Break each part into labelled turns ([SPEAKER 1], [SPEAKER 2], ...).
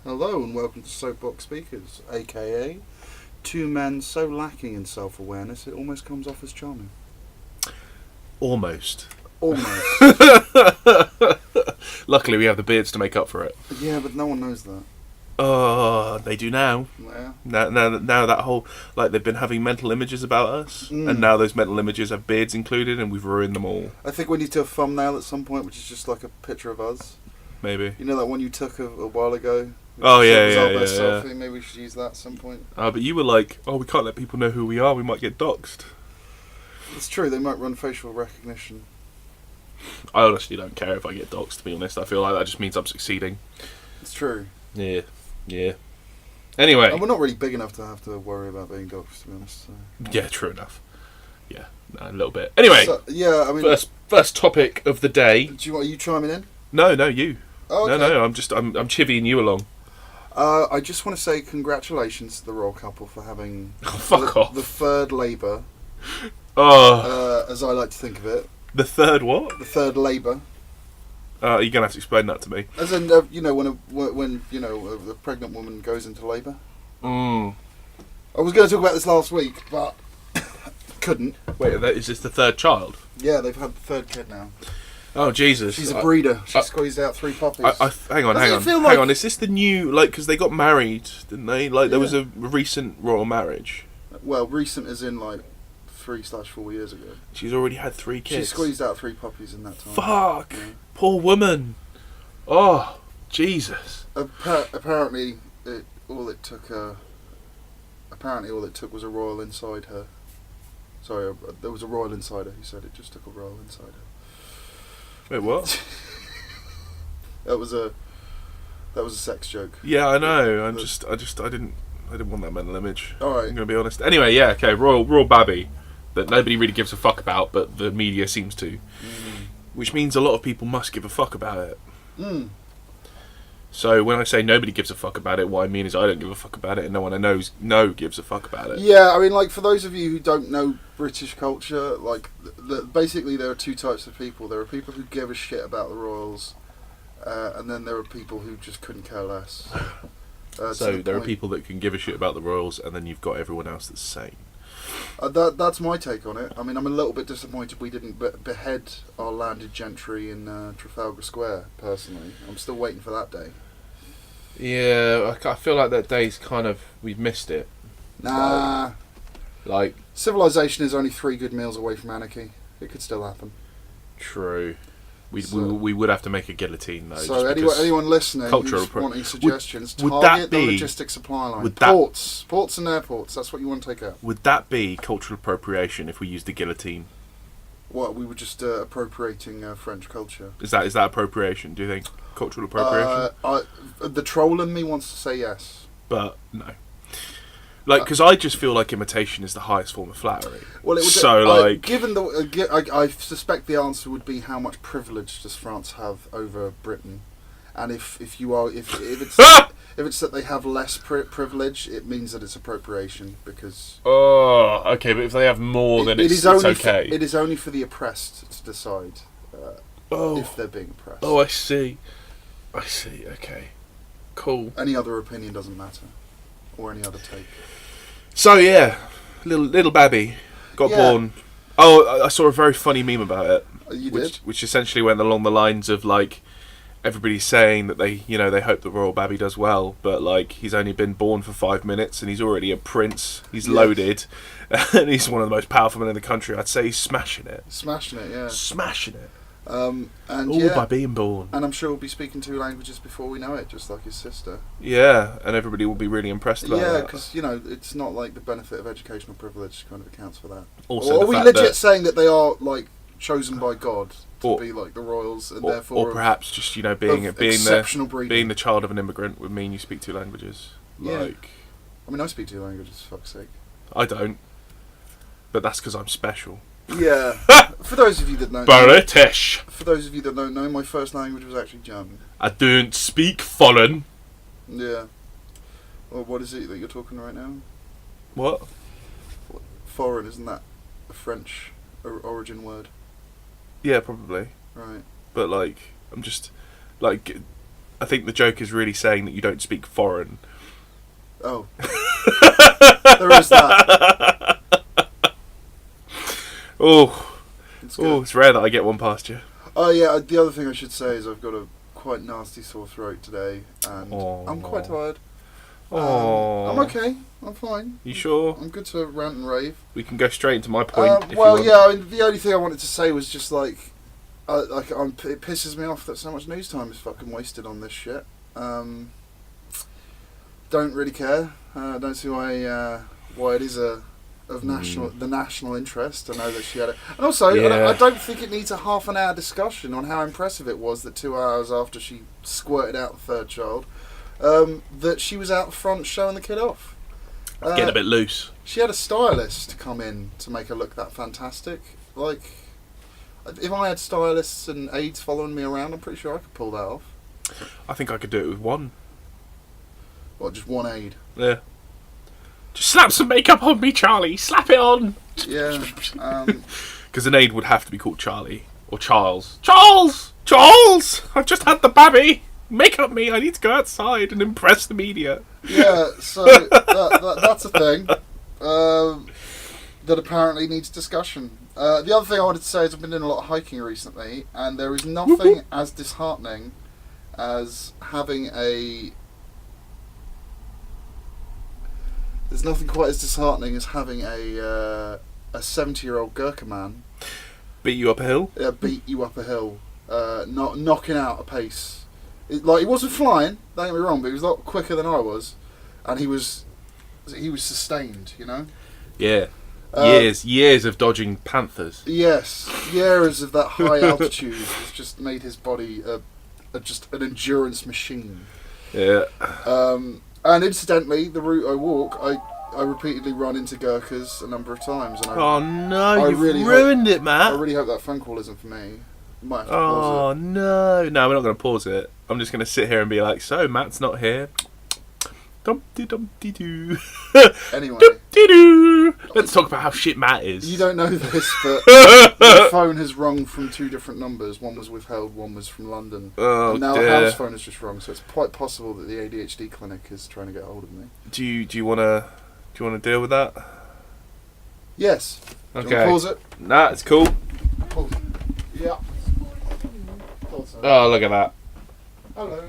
[SPEAKER 1] Hello and welcome to Soapbox Speakers, aka two men so lacking in self-awareness it almost comes off as charming.
[SPEAKER 2] Almost. Luckily we have the beards to make up for it.
[SPEAKER 1] Yeah, but no one knows that.
[SPEAKER 2] Oh, they do now.
[SPEAKER 1] Yeah.
[SPEAKER 2] Now that whole, like, they've been having mental images about us, and now those mental images have beards included, and we've ruined them all.
[SPEAKER 1] I think we need to have a thumbnail at some point, which is just like a picture of us.
[SPEAKER 2] Maybe.
[SPEAKER 1] You know that one you took a while ago?
[SPEAKER 2] Oh, yeah.
[SPEAKER 1] Selfie. Maybe we should use that at some point.
[SPEAKER 2] But you were like, oh, we can't let people know who we are, we might get doxxed.
[SPEAKER 1] It's true, they might run facial recognition.
[SPEAKER 2] I honestly don't care if I get doxxed, to be honest. I feel like that just means I'm succeeding.
[SPEAKER 1] It's true.
[SPEAKER 2] Yeah. Anyway.
[SPEAKER 1] And we're not really big enough to have to worry about being doxxed, to be honest. So.
[SPEAKER 2] Yeah, true enough. Yeah, a little bit. Anyway,
[SPEAKER 1] so, yeah, I mean,
[SPEAKER 2] first topic of the day.
[SPEAKER 1] Are you chiming in?
[SPEAKER 2] No, you.
[SPEAKER 1] Oh, okay.
[SPEAKER 2] No, I'm chivying you along.
[SPEAKER 1] I just want to say congratulations to the royal couple for having
[SPEAKER 2] Fuck off.
[SPEAKER 1] The third Labour. As I like to think of it.
[SPEAKER 2] The third what?
[SPEAKER 1] The third Labour.
[SPEAKER 2] You're gonna have to explain that to me.
[SPEAKER 1] As in, when a pregnant woman goes into labour.
[SPEAKER 2] I
[SPEAKER 1] was going to talk about this last week, but couldn't.
[SPEAKER 2] Wait, is this the third child?
[SPEAKER 1] Yeah, they've had the third kid now.
[SPEAKER 2] Oh Jesus!
[SPEAKER 1] She's a breeder. She squeezed out 3 puppies.
[SPEAKER 2] Hang on. Is this the new, like, because they got married, didn't they? Like, there was a recent royal marriage.
[SPEAKER 1] Well, recent as in like 3/4 years ago.
[SPEAKER 2] She's already had 3 kids.
[SPEAKER 1] She squeezed out 3 puppies in that time.
[SPEAKER 2] Fuck!
[SPEAKER 1] Yeah.
[SPEAKER 2] Poor woman. Oh, Jesus.
[SPEAKER 1] Apparently, all it took was a royal inside her. Sorry, there was a royal inside her who said it just took a royal inside her.
[SPEAKER 2] Wait, what?
[SPEAKER 1] That was a sex joke.
[SPEAKER 2] Yeah, I know. I didn't want that mental image.
[SPEAKER 1] All right.
[SPEAKER 2] I'm gonna be honest. Anyway, yeah, okay. Royal babby that nobody really gives a fuck about, but the media seems to. Which means a lot of people must give a fuck about it. So when I say nobody gives a fuck about it, what I mean is I don't give a fuck about it, and no one I know gives a fuck about it.
[SPEAKER 1] Yeah, I mean, like, for those of you who don't know British culture, like, basically there are 2 types of people. There are people who give a shit about the royals, and then there are people who just couldn't care less.
[SPEAKER 2] So there are people that can give a shit about the royals, and then you've got everyone else that's sane.
[SPEAKER 1] That's my take on it. I mean, I'm a little bit disappointed we didn't behead our landed gentry in Trafalgar Square, personally. I'm still waiting for that day.
[SPEAKER 2] Yeah, I feel like that day's we've missed it.
[SPEAKER 1] Nah.
[SPEAKER 2] Like,
[SPEAKER 1] civilization is only 3 good meals away from anarchy. It could still happen.
[SPEAKER 2] True. We would have to make a guillotine, though.
[SPEAKER 1] So anyone listening who's wanting suggestions, target the logistics supply line. Ports and airports, that's what you want to take out.
[SPEAKER 2] Would that be cultural appropriation if we used the guillotine?
[SPEAKER 1] What, we were just appropriating French culture.
[SPEAKER 2] Is that appropriation, do you think? Cultural appropriation?
[SPEAKER 1] The troll in me wants to say yes.
[SPEAKER 2] But, no. Like, because I just feel like imitation is the highest form of flattery.
[SPEAKER 1] Well, given I suspect the answer would be how much privilege does France have over Britain, and if it's that they have less privilege, it means that it's appropriation because.
[SPEAKER 2] Oh, okay, but if they have more, then it's okay.
[SPEAKER 1] It is only for the oppressed to decide if they're being oppressed.
[SPEAKER 2] Oh, I see. Okay, cool.
[SPEAKER 1] Any other opinion doesn't matter, or any other take.
[SPEAKER 2] So yeah, little babby got born. Oh, I saw a very funny meme about it.
[SPEAKER 1] You did?
[SPEAKER 2] Which essentially went along the lines of, like, everybody's saying that they hope the royal babby does well, but, like, he's only been born for 5 minutes and he's already a prince. He's loaded, and he's one of the most powerful men in the country. I'd say he's smashing it.
[SPEAKER 1] Smashing it, yeah.
[SPEAKER 2] Smashing it.
[SPEAKER 1] And
[SPEAKER 2] all by being born.
[SPEAKER 1] And I'm sure we'll be speaking 2 languages before we know it, just like his sister.
[SPEAKER 2] Yeah, and everybody will be really impressed about that.
[SPEAKER 1] Yeah, because, it's not like the benefit of educational privilege kind of accounts for that.
[SPEAKER 2] Also,
[SPEAKER 1] or are we legit saying that they are, like, chosen by God to be like the royals, and therefore...
[SPEAKER 2] Or perhaps just, being the child of an immigrant would mean you speak 2 languages. Like...
[SPEAKER 1] I mean, I speak 2 languages, for fuck's sake.
[SPEAKER 2] I don't. But that's because I'm special.
[SPEAKER 1] Yeah. For those of you that don't
[SPEAKER 2] British.
[SPEAKER 1] For those of you that don't know, my first language was actually German.
[SPEAKER 2] I don't speak foreign.
[SPEAKER 1] Yeah. Well, what is it that you're talking right now?
[SPEAKER 2] What?
[SPEAKER 1] Foreign, isn't that a French origin word?
[SPEAKER 2] Yeah, probably.
[SPEAKER 1] Right.
[SPEAKER 2] But, like, I'm just... Like, I think the joke is really saying that you don't speak foreign.
[SPEAKER 1] Oh. There is that.
[SPEAKER 2] It's rare that I get one past you.
[SPEAKER 1] Oh yeah, the other thing I should say is I've got a quite nasty sore throat today, and I'm quite tired. I'm okay. I'm fine.
[SPEAKER 2] You sure?
[SPEAKER 1] I'm good to rant and rave.
[SPEAKER 2] We can go straight into my point.
[SPEAKER 1] The only thing I wanted to say was just it pisses me off that so much news time is fucking wasted on this shit. Don't really care. Don't see why it is of national interest. I know that she had it, and also I don't think it needs a half an hour discussion on how impressive it was that 2 hours after she squirted out the third child, that she was out front showing the kid off.
[SPEAKER 2] Getting a bit loose.
[SPEAKER 1] She had a stylist come in to make her look that fantastic. Like, if I had stylists and aides following me around, I'm pretty sure I could pull that off.
[SPEAKER 2] I think I could do it with one.
[SPEAKER 1] What, just one aide?
[SPEAKER 2] Yeah. Just slap some makeup on me, Charlie. Slap it on.
[SPEAKER 1] Yeah.
[SPEAKER 2] Because an aide would have to be called Charlie or Charles. Charles! I've just had the baby. Make up me. I need to go outside and impress the media.
[SPEAKER 1] Yeah. So that's a thing that apparently needs discussion. The other thing I wanted to say is I've been doing a lot of hiking recently, and there is nothing as disheartening as having There's nothing quite as disheartening as having a 70-year-old Gurkha man
[SPEAKER 2] beat you up a hill.
[SPEAKER 1] Yeah, beat you up a hill, not knocking out a pace. He wasn't flying. Don't get me wrong, but he was a lot quicker than I was, and he was sustained. You know.
[SPEAKER 2] Yeah. Years of dodging panthers.
[SPEAKER 1] Yes, years of that high altitude has just made his body just an endurance machine.
[SPEAKER 2] Yeah.
[SPEAKER 1] And incidentally, the route I walk, I repeatedly run into Gurkhas a number of times. And
[SPEAKER 2] you've ruined it, Matt.
[SPEAKER 1] I really hope that phone call isn't for me. You might have to pause it.
[SPEAKER 2] Oh, no, we're not going to pause it. I'm just going to sit here and be like, so, Matt's not here. Dum-de-dum-de-doo.
[SPEAKER 1] Anyway.
[SPEAKER 2] Dum-de-doo. Let's talk about how shit Matt is.
[SPEAKER 1] You don't know this, but my phone has rung from 2 different numbers. One was withheld, one was from London.
[SPEAKER 2] Oh,
[SPEAKER 1] and now
[SPEAKER 2] dear.
[SPEAKER 1] a house phone has just rung, so it's quite possible that the ADHD clinic is trying to get hold of me.
[SPEAKER 2] Do you want to deal with that?
[SPEAKER 1] Yes.
[SPEAKER 2] Okay.
[SPEAKER 1] Do you want to pause it?
[SPEAKER 2] Nah, it's cool.
[SPEAKER 1] Pause it. Yeah.
[SPEAKER 2] Oh, look at that.
[SPEAKER 1] Hello.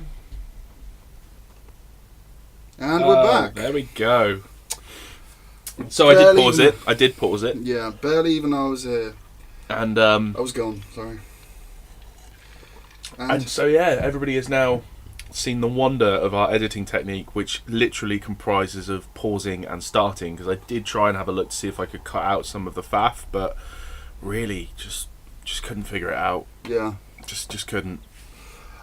[SPEAKER 1] And we're back.
[SPEAKER 2] There we go. So I did pause it.
[SPEAKER 1] Yeah, barely even I was here.
[SPEAKER 2] And
[SPEAKER 1] I was gone, sorry.
[SPEAKER 2] And so yeah, everybody has now seen the wonder of our editing technique, which literally comprises of pausing and starting, because I did try and have a look to see if I could cut out some of the faff, but really just couldn't figure it out.
[SPEAKER 1] Yeah.
[SPEAKER 2] Just couldn't.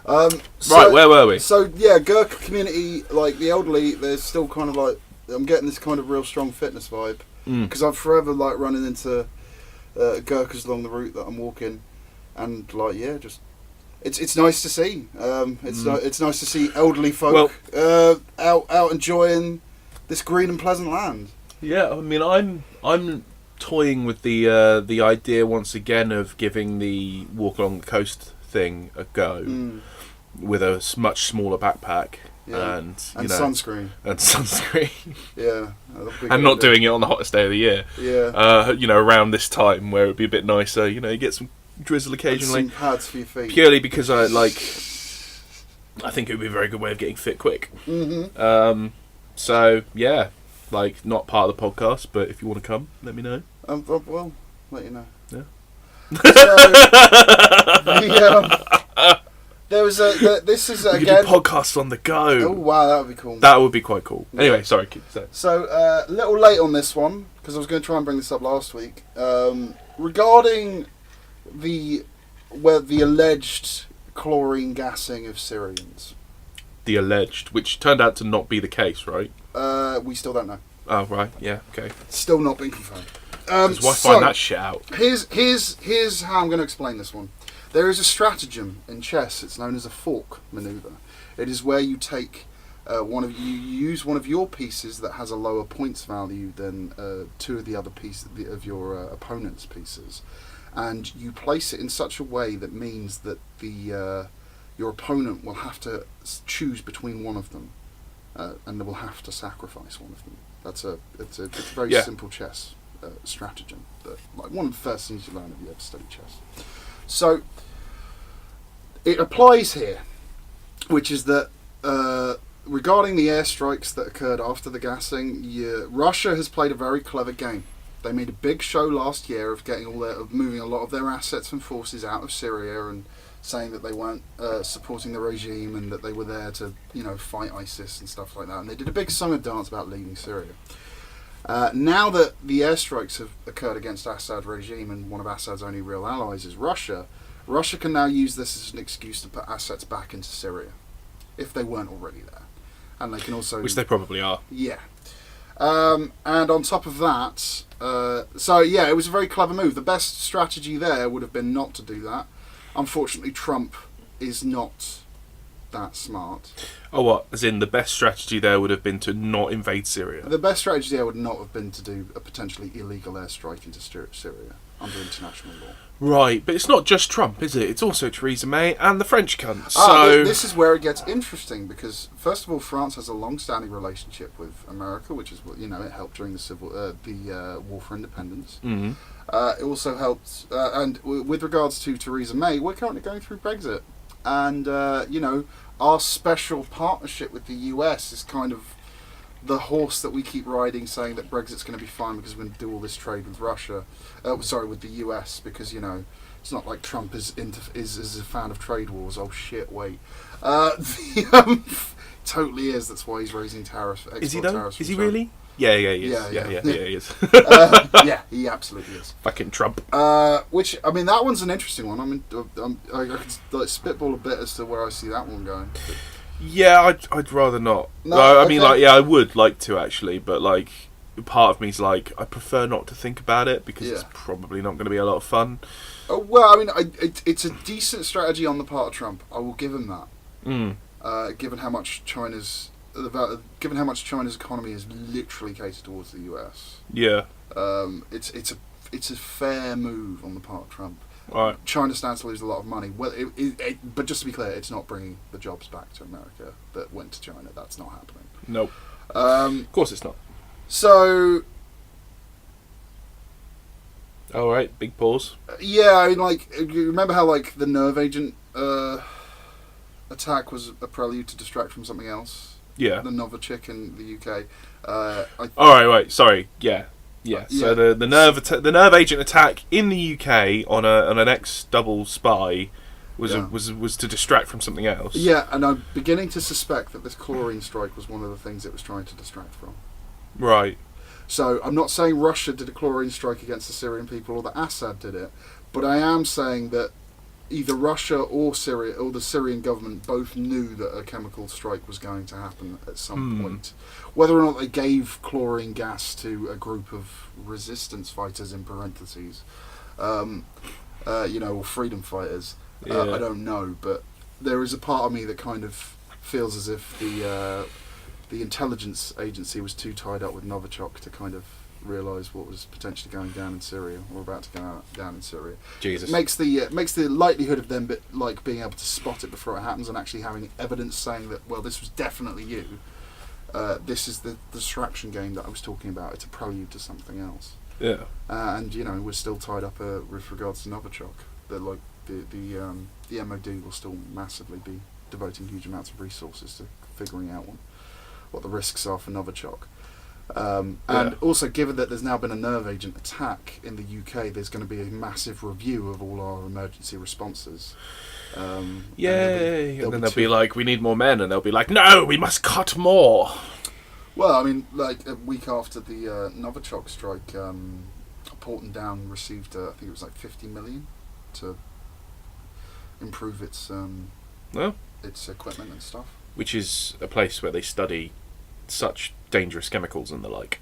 [SPEAKER 1] Right,
[SPEAKER 2] where were we?
[SPEAKER 1] So yeah, Gurkha community, like the elderly, there's still kind of like, I'm getting this kind of real strong fitness vibe, because I'm forever like running into Gurkhas along the route that I'm walking, and like just it's nice to see. It's nice to see elderly folk out enjoying this green and pleasant land.
[SPEAKER 2] Yeah, I mean, I'm toying with the idea once again of giving the walk along the coast thing a go with a much smaller backpack and
[SPEAKER 1] sunscreen
[SPEAKER 2] yeah, and not doing it on the hottest day of the year, around this time where it'd be a bit nicer, you get some drizzle occasionally,
[SPEAKER 1] and some pads for your feet,
[SPEAKER 2] purely because I think it would be a very good way of getting fit quick. So yeah, like, not part of the podcast, but if you want to come, let me know.
[SPEAKER 1] Well, let you know.
[SPEAKER 2] Yeah.
[SPEAKER 1] There was this is
[SPEAKER 2] we
[SPEAKER 1] again
[SPEAKER 2] could do podcasts on the go.
[SPEAKER 1] Oh wow, that would be cool.
[SPEAKER 2] That would be quite cool. Anyway, sorry, keep saying.
[SPEAKER 1] So a little late on this one, because I was going to try and bring this up last week, regarding the alleged chlorine gassing of Syrians.
[SPEAKER 2] The alleged, which turned out to not be the case, right?
[SPEAKER 1] We still don't know.
[SPEAKER 2] Oh right, yeah, okay.
[SPEAKER 1] Still not been confirmed.
[SPEAKER 2] Why find that shit out?
[SPEAKER 1] Here's how I'm going to explain this one. There is a stratagem in chess. It's known as a fork maneuver. It is where you take you use one of your pieces that has a lower points value than 2 of the other pieces of your opponent's pieces, and you place it in such a way that means that the your opponent will have to choose between one of them, and they will have to sacrifice one of them. It's a very simple chess stratagem. That, like, one of the first things you learn if you ever study chess. So it applies here, which is that regarding the airstrikes that occurred after the gassing, Russia has played a very clever game. They made a big show last year of moving a lot of their assets and forces out of Syria and saying that they weren't supporting the regime and that they were there to, fight ISIS and stuff like that. And they did a big summer dance about leaving Syria. Now that the airstrikes have occurred against Assad regime, and one of Assad's only real allies is Russia, Russia can now use this as an excuse to put assets back into Syria, if they weren't already there. And they can also...
[SPEAKER 2] Which they probably are.
[SPEAKER 1] Yeah. And on top of that... it was a very clever move. The best strategy there would have been not to do that. Unfortunately, Trump is not that smart.
[SPEAKER 2] Oh, what? As in, the best strategy there would have been to not invade Syria?
[SPEAKER 1] The best strategy there would not have been to do a potentially illegal airstrike into Syria under international law.
[SPEAKER 2] Right, but it's not just Trump, is it? It's also Theresa May and the French cunt. So
[SPEAKER 1] this is where it gets interesting, because first of all, France has a long-standing relationship with America, which is it helped during the War for Independence.
[SPEAKER 2] Mm-hmm.
[SPEAKER 1] It also helped, and with regards to Theresa May, we're currently going through Brexit, and our special partnership with the US is kind of the horse that we keep riding, saying that Brexit's going to be fine because we're going to do all this trade with Russia. With the US, because it's not like Trump is a fan of trade wars. Oh shit! Wait, totally is. That's why he's raising tariffs.
[SPEAKER 2] Is he though?
[SPEAKER 1] Tariffs
[SPEAKER 2] Is he really? Yeah, he is.
[SPEAKER 1] Yeah,
[SPEAKER 2] he is.
[SPEAKER 1] Yeah, he absolutely is.
[SPEAKER 2] Fucking Trump.
[SPEAKER 1] Which, I mean, that one's an interesting one. I could spitball a bit as to where I see that one going. But
[SPEAKER 2] yeah, I'd rather not.
[SPEAKER 1] No,
[SPEAKER 2] I mean, I would like to actually, but part of me's I prefer not to think about it because it's probably not going to be a lot of fun.
[SPEAKER 1] Well, I mean, it's a decent strategy on the part of Trump. I will give him that. Given how much China's economy is literally catered towards the US.
[SPEAKER 2] Yeah.
[SPEAKER 1] It's a fair move on the part of Trump.
[SPEAKER 2] Right.
[SPEAKER 1] China stands to lose a lot of money. Well, but just to be clear, it's not bringing the jobs back to America that went to China. That's not happening.
[SPEAKER 2] Nope. Of course it's not.
[SPEAKER 1] So.
[SPEAKER 2] All right. Big pause.
[SPEAKER 1] Yeah, I mean, you remember how the nerve agent attack was a prelude to distract from something else?
[SPEAKER 2] Yeah.
[SPEAKER 1] The Novichok in the UK.
[SPEAKER 2] All right. Sorry. Yeah. Yeah. So the nerve agent attack in the UK on an ex-double spy was to distract from something else.
[SPEAKER 1] Yeah, and I'm beginning to suspect that this chlorine strike was one of the things it was trying to distract from.
[SPEAKER 2] Right.
[SPEAKER 1] So I'm not saying Russia did a chlorine strike against the Syrian people or that Assad did it, but I am saying that either Russia or Syria or the Syrian government both knew that a chemical strike was going to happen at some point. Whether or not they gave chlorine gas to a group of resistance fighters in parentheses, or freedom fighters, I don't know. But there is a part of me that kind of feels as if the intelligence agency was too tied up with Novichok to kind of realise what was potentially going down in Syria or about to go down in Syria.
[SPEAKER 2] Jesus.
[SPEAKER 1] It makes the likelihood of them being able to spot it before it happens and actually having evidence saying that, well, this was definitely you. This is the distraction game that I was talking about. It's a prelude to something else.
[SPEAKER 2] Yeah.
[SPEAKER 1] And we're still tied up with regards to Novichok. That the MOD will still massively be devoting huge amounts of resources to figuring out what the risks are for Novichok. And also, given that there's now been a nerve agent attack in the UK, there's going to be a massive review of all our emergency responses.
[SPEAKER 2] Yay! And then they'll be like, we need more men, and they'll be like, no, we must cut more.
[SPEAKER 1] Well, I mean, a week after the Novichok strike, Porton Down received, I think it was 50 million to improve its equipment and stuff.
[SPEAKER 2] Which is a place where they study such dangerous chemicals and the like.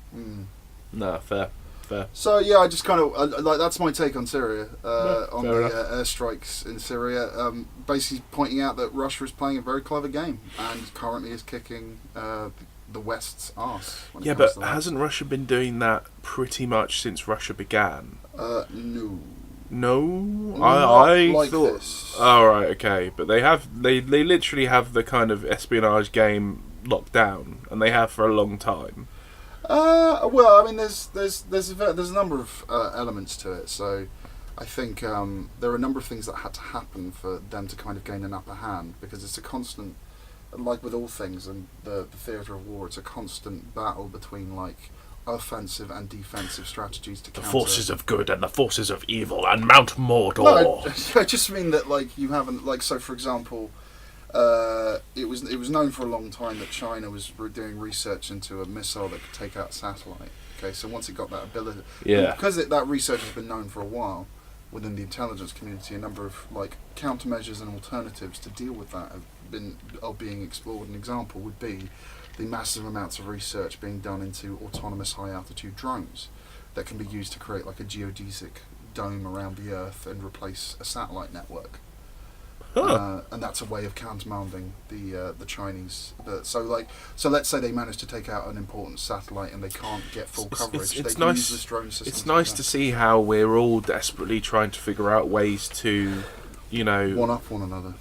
[SPEAKER 2] No, fair.
[SPEAKER 1] So yeah, I just kind of that's my take on Syria, on the airstrikes in Syria. Basically pointing out that Russia is playing a very clever game and currently is kicking the West's arse.
[SPEAKER 2] Yeah, but hasn't Russia been doing that pretty much since Russia began?
[SPEAKER 1] No.
[SPEAKER 2] No,
[SPEAKER 1] Not
[SPEAKER 2] I
[SPEAKER 1] like
[SPEAKER 2] thought.
[SPEAKER 1] this.
[SPEAKER 2] Oh right, okay, but they literally have the kind of espionage game locked down, and they have for a long time.
[SPEAKER 1] Well, I mean, there's a number of elements to it. So, I think there are a number of things that had to happen for them to kind of gain an upper hand, because it's a constant, like with all things in the theatre of war, it's a constant battle between like offensive and defensive strategies to
[SPEAKER 2] The
[SPEAKER 1] counter.
[SPEAKER 2] forces of good and the forces of evil, and Mount Mordor.
[SPEAKER 1] No, I just mean that like you haven't, like, so for example, it was known for a long time that China was doing research into a missile that could take out a satellite. Okay, so once it got that ability,
[SPEAKER 2] Yeah.
[SPEAKER 1] because that research has been known for a while within the intelligence community, a number of like countermeasures and alternatives to deal with that are being explored. An example would be the massive amounts of research being done into autonomous high altitude drones that can be used to create like a geodesic dome around the Earth and replace a satellite network.
[SPEAKER 2] Huh.
[SPEAKER 1] And that's a way of countermanding the Chinese. So let's say they manage to take out an important satellite and they can't get full coverage.
[SPEAKER 2] It's
[SPEAKER 1] they can
[SPEAKER 2] nice.
[SPEAKER 1] use this drone system.
[SPEAKER 2] It's nice to see how we're all desperately trying to figure out ways to,
[SPEAKER 1] one up one another.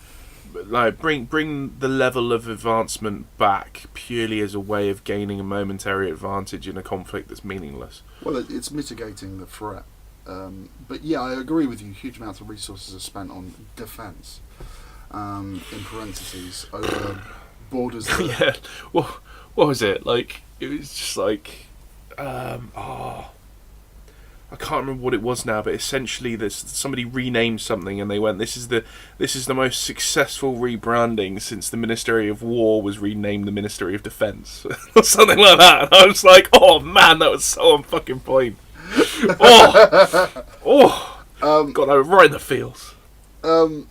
[SPEAKER 2] like bring the level of advancement back purely as a way of gaining a momentary advantage in a conflict that's meaningless.
[SPEAKER 1] Well, it's mitigating the threat. But yeah, I agree with you. Huge amounts of resources are spent on defence. In parentheses, over borders.
[SPEAKER 2] Yeah. What was it? Like, it was just like, I can't remember what it was now, but essentially somebody renamed something and they went, this is the most successful rebranding since the Ministry of War was renamed the Ministry of Defence. Or something like that. And I was like, oh man, that was so on fucking point. Got that right in the feels.
[SPEAKER 1] So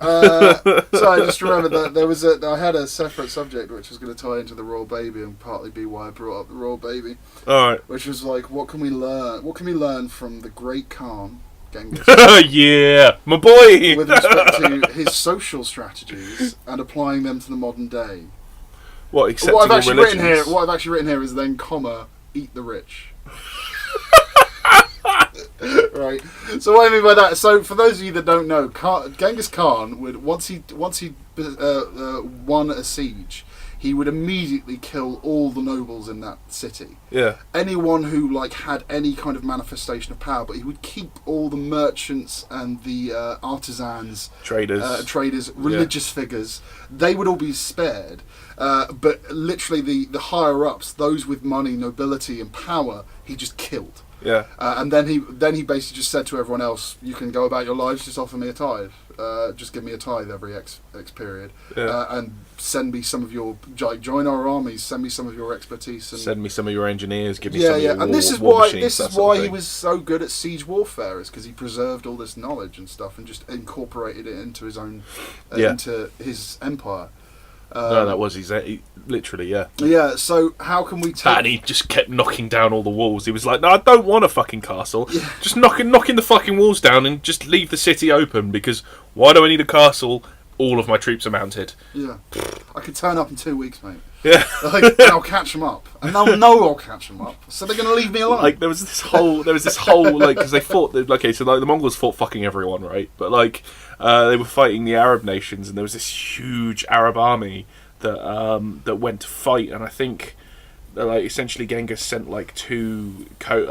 [SPEAKER 1] I just remembered that I had a separate subject which was going to tie into the royal baby and partly be why I brought up the royal baby.
[SPEAKER 2] Alright.
[SPEAKER 1] Which was like, what can we learn from the great Khan, Genghis?
[SPEAKER 2] Yeah, my boy!
[SPEAKER 1] With respect to his social strategies and applying them to the modern day.
[SPEAKER 2] What I've actually
[SPEAKER 1] written here is then, eat the rich. Right. So what I mean by that, so for those of you that don't know, Genghis Khan would once he won a siege, he would immediately kill all the nobles in that city.
[SPEAKER 2] Yeah.
[SPEAKER 1] Anyone who like had any kind of manifestation of power, but he would keep all the merchants and the artisans, traders, religious figures. They would all be spared. But literally the higher ups, those with money, nobility, and power, he just killed.
[SPEAKER 2] Yeah.
[SPEAKER 1] And then he basically just said to everyone else, "You can go about your lives. Just offer me a tithe. Just give me a tithe every X period, and send me some of your join our armies. Send me some of your expertise. And
[SPEAKER 2] send me some of your engineers. Give me some of your
[SPEAKER 1] and this is why he was so good at siege warfare, is because he preserved all this knowledge and stuff and just incorporated it into his own into his empire.
[SPEAKER 2] No, that was literally, yeah.
[SPEAKER 1] Yeah, so how can we take...
[SPEAKER 2] And he just kept knocking down all the walls. He was like, no, I don't want a fucking castle.
[SPEAKER 1] Yeah.
[SPEAKER 2] Just knocking the fucking walls down and just leave the city open, because why do I need a castle? All of my troops are mounted.
[SPEAKER 1] Yeah. I could turn up in 2 weeks, mate.
[SPEAKER 2] Yeah.
[SPEAKER 1] And I'll catch them up. And they'll know I'll catch them up. So they're going to leave me alone.
[SPEAKER 2] Like, there was this whole, like, because they fought, so like, the Mongols fought fucking everyone, right? But, like, they were fighting the Arab nations, and there was this huge Arab army that went to fight, and I think like essentially Genghis sent like I can't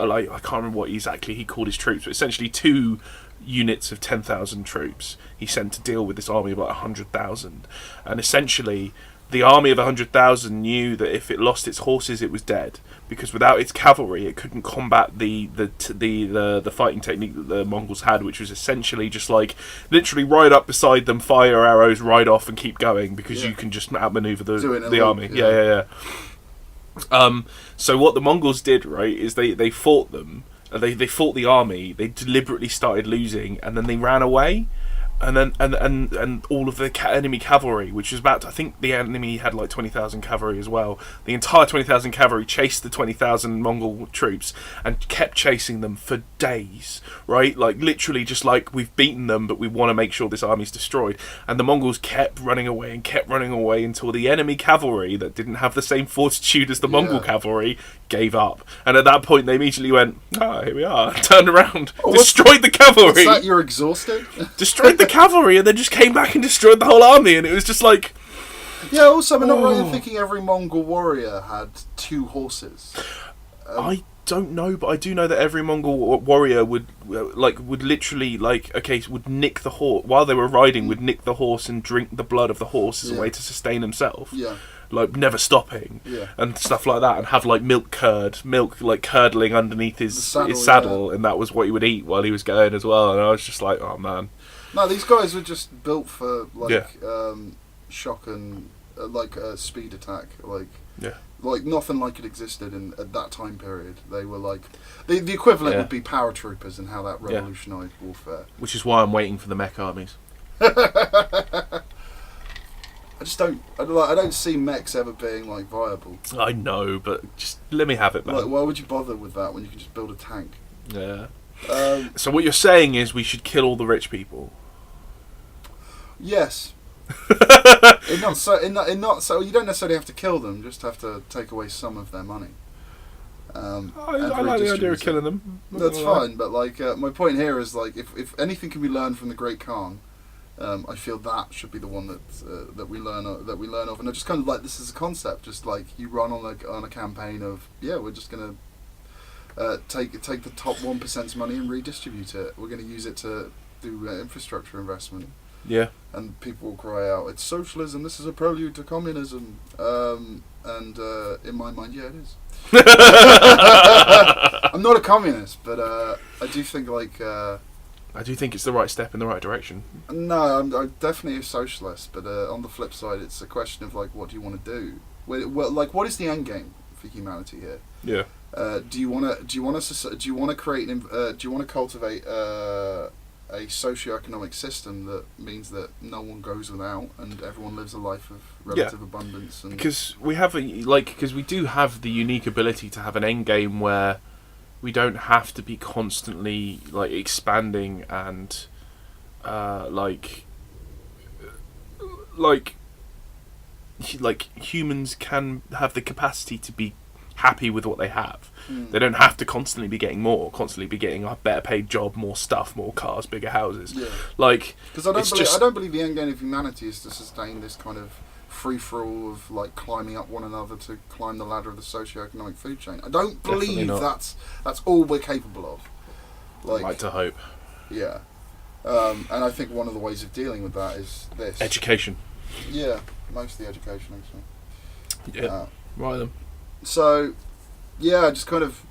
[SPEAKER 2] remember what exactly he called his troops, but essentially 2 units of 10,000 troops he sent to deal with this army of about 100,000, and essentially the army of 100,000 knew that if it lost its horses, it was dead, because without its cavalry, it couldn't combat the fighting technique that the Mongols had, which was essentially just like literally ride up beside them, fire arrows, ride off, and keep going, because you can just outmaneuver the army. Yeah. So what the Mongols did, right, is they fought them. They fought the army. They deliberately started losing, and then they ran away. And then and all of the enemy cavalry, which was about, I think the enemy had like 20,000 cavalry as well. The entire 20,000 cavalry chased the 20,000 Mongol troops and kept chasing them for days, right? Like literally just like, we've beaten them, but we want to make sure this army's destroyed. And the Mongols kept running away and kept running away until the enemy cavalry that didn't have the same fortitude as the Mongol cavalry gave up. And at that point they immediately went, here we are, turned around, destroyed the cavalry.
[SPEAKER 1] What's that, you're exhausted?
[SPEAKER 2] Destroyed the cavalry, and then just came back and destroyed the whole army, and it was just like...
[SPEAKER 1] Yeah, also, I'm not right in thinking every Mongol warrior had 2 horses.
[SPEAKER 2] I don't know, but I do know that every Mongol warrior would literally, would nick the horse, while they were riding, would nick the horse and drink the blood of the horse as a way to sustain himself.
[SPEAKER 1] Yeah.
[SPEAKER 2] Like, never stopping.
[SPEAKER 1] Yeah.
[SPEAKER 2] And stuff like that, and have, like, milk like, curdling underneath his saddle, and that was what he would eat while he was going as well, and I was just like, oh, man.
[SPEAKER 1] No, these guys were just built for, shock and, speed attack, like nothing like it existed at that time period. They were like the equivalent would be paratroopers and how that revolutionised warfare.
[SPEAKER 2] Which is why I'm waiting for the mech armies.
[SPEAKER 1] I don't see mechs ever being like viable.
[SPEAKER 2] I know, but just let me have it, man.
[SPEAKER 1] Like, why would you bother with that when you can just build a tank?
[SPEAKER 2] Yeah. So what you're saying is we should kill all the rich people.
[SPEAKER 1] Yes. So you don't necessarily have to kill them; just have to take away some of their money.
[SPEAKER 2] I like the idea of killing them.
[SPEAKER 1] That's fine, but my point here is if anything can be learned from the Great Khan, I feel that should be the one that we learn of, and I just kind of like this as a concept. Just like you run on a campaign of we're just gonna take the top 1%'s money and redistribute it. We're gonna use it to do infrastructure investment. Yeah. And people will cry out, it's socialism, this is a prelude to communism. And in my mind, it is. I'm not a communist, but I do think
[SPEAKER 2] I do think it's the right step in the right direction.
[SPEAKER 1] No, I'm definitely a socialist, but on the flip side, it's a question of what do you want to do? What is the end game for humanity here? Yeah. Do you want to cultivate a socio-economic system that means that no one goes without and everyone lives a life of relative abundance? And
[SPEAKER 2] because we do have the unique ability to have an end game where we don't have to be constantly expanding and humans can have the capacity to be happy with what they have. They don't have to constantly be getting more, constantly be getting a better paid job, more stuff, more cars, bigger houses. Yeah.
[SPEAKER 1] Because I don't believe the end game of humanity is to sustain this kind of free-for-all of climbing up one another to climb the ladder of the socio-economic food chain. I don't believe that's all we're capable of.
[SPEAKER 2] I'd like to hope.
[SPEAKER 1] Yeah. And I think one of the ways of dealing with that is this.
[SPEAKER 2] Education.
[SPEAKER 1] Yeah, mostly education, actually.
[SPEAKER 2] Yeah. Right then.
[SPEAKER 1] So, just kind of,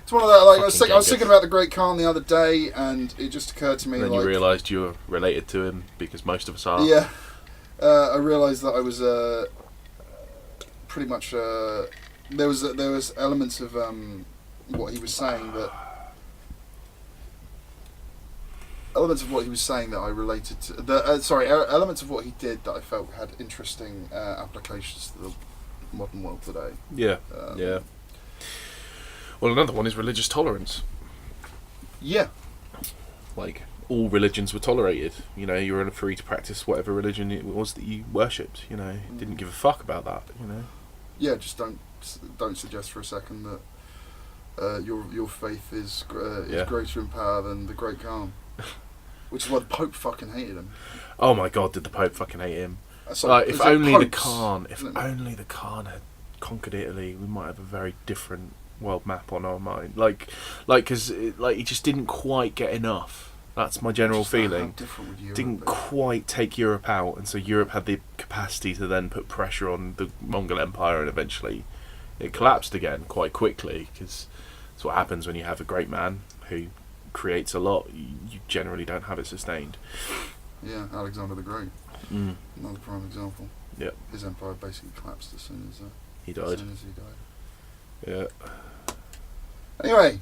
[SPEAKER 1] it's one of that. I was thinking about the Great Khan the other day, and it just occurred to me.
[SPEAKER 2] And then you realised you were related to him because most of us are.
[SPEAKER 1] Yeah, I realised that I was pretty much. There was elements of what he was saying that. Elements of what he was saying that I related to. Elements of what he did that I felt had interesting applications to the modern world today. Yeah.
[SPEAKER 2] Well, another one is religious tolerance.
[SPEAKER 1] Yeah.
[SPEAKER 2] All religions were tolerated. You were free to practice whatever religion it was that you worshipped. Didn't give a fuck about that.
[SPEAKER 1] Yeah, just don't suggest for a second that your faith is greater in power than the Great Khan, which is why the Pope fucking hated him.
[SPEAKER 2] Oh my God, did the Pope fucking hate him? If only the Khan had conquered Italy, we might have a very different world map on our mind. Because he just didn't quite get enough. That's my general feeling. Didn't quite take Europe out, and so Europe had the capacity to then put pressure on the Mongol Empire, and eventually it collapsed again quite quickly. Because that's what happens when you have a great man who creates a lot. You generally don't have it sustained.
[SPEAKER 1] Yeah, Alexander the Great. Another prime example. Yeah. His empire basically collapsed as soon as
[SPEAKER 2] he died.
[SPEAKER 1] Yeah. Anyway,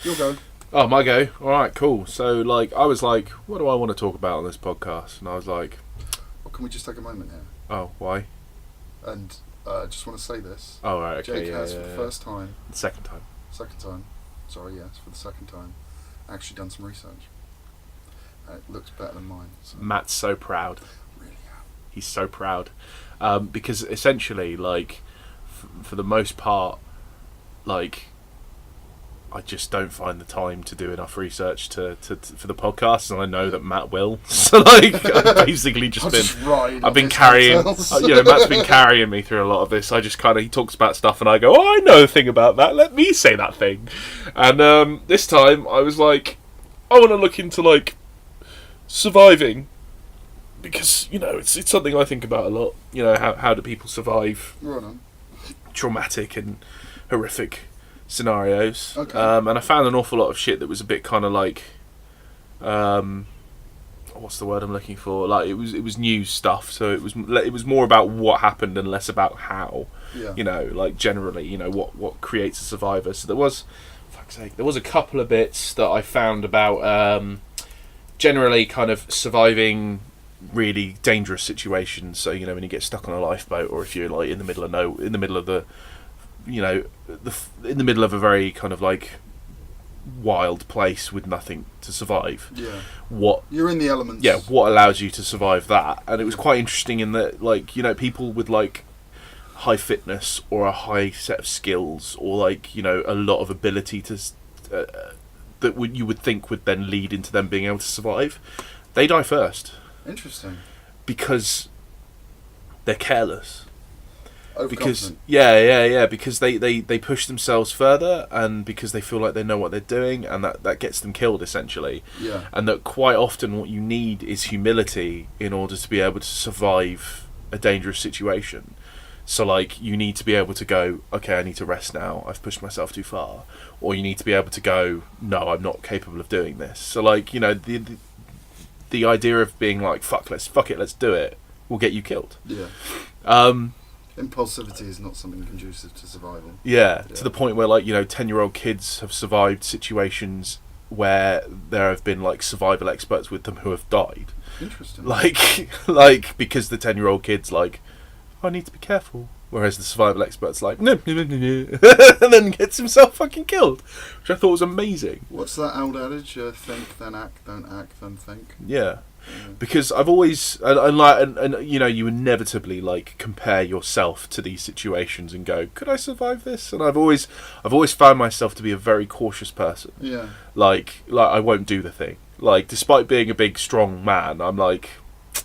[SPEAKER 1] you'll go.
[SPEAKER 2] Oh, my go. All right, cool. So, like, I was like, what do I want to talk about on this podcast? And I was like,
[SPEAKER 1] well, can we just take a moment here?
[SPEAKER 2] oh, why?
[SPEAKER 1] And I just want to say this.
[SPEAKER 2] Oh, right, okay.
[SPEAKER 1] Jake has, for the first time...
[SPEAKER 2] Second time.
[SPEAKER 1] Sorry, yes, for the second time, actually done some research. It looks better than mine. So.
[SPEAKER 2] Matt's so proud.
[SPEAKER 1] Really am.
[SPEAKER 2] He's so proud. Because essentially, like, for the most part, like, I just don't find the time to do enough research to for the podcast, and I know that Matt will. So, like, I've basically I've been carrying, Matt's been carrying me through a lot of this. I just kind of, he talks about stuff, and I go, oh, I know a thing about that. Let me say that thing. And this time, I was like, I want to look into, like, surviving, because, you know, it's something I think about a lot. You know, how do people survive traumatic and horrific scenarios?
[SPEAKER 1] Okay.
[SPEAKER 2] And I found an awful lot of shit that was a bit kind of like, what's the word I'm looking for? Like, it was news stuff, so it was more about what happened and less about how.
[SPEAKER 1] Yeah.
[SPEAKER 2] You know, like, generally, you know, what creates a survivor. So there was a couple of bits that I found about generally kind of surviving really dangerous situations. So, you know, when you get stuck on a lifeboat, or if you're like in the middle of a very kind of like wild place with nothing to survive.
[SPEAKER 1] Yeah.
[SPEAKER 2] What
[SPEAKER 1] you're in the elements.
[SPEAKER 2] Yeah, what allows you to survive that? And it was quite interesting in that, like, you know, people with like high fitness or a high set of skills, or like, you know, a lot of ability to that you would think would then lead into them being able to survive, they die first.
[SPEAKER 1] Interesting.
[SPEAKER 2] Because they're careless.
[SPEAKER 1] Overconfident.
[SPEAKER 2] Because they push themselves further, and because they feel like they know what they're doing, and that gets them killed, essentially.
[SPEAKER 1] Yeah.
[SPEAKER 2] And that quite often what you need is humility in order to be able to survive a dangerous situation. So, like, you need to be able to go, okay, I need to rest now, I've pushed myself too far. Or you need to be able to go, no, I'm not capable of doing this. So, like, you know, the idea of being like, fuck it, let's do it, will get you killed.
[SPEAKER 1] Yeah. Impulsivity is not something conducive to survival.
[SPEAKER 2] Yeah, to the point where, like, you know, 10-year-old kids have survived situations where there have been, like, survival experts with them who have died.
[SPEAKER 1] Interesting.
[SPEAKER 2] Like because the 10-year-old kid's like, I need to be careful. Whereas the survival expert's like, no, and then gets himself fucking killed. Which I thought was amazing.
[SPEAKER 1] What's that old adage? Think, then act, don't act, then think.
[SPEAKER 2] Yeah. Because I've always and you know, you inevitably like compare yourself to these situations and go, could I survive this? And I've always found myself to be a very cautious person.
[SPEAKER 1] Yeah.
[SPEAKER 2] Like I won't do the thing. Like, despite being a big strong man, I'm like, do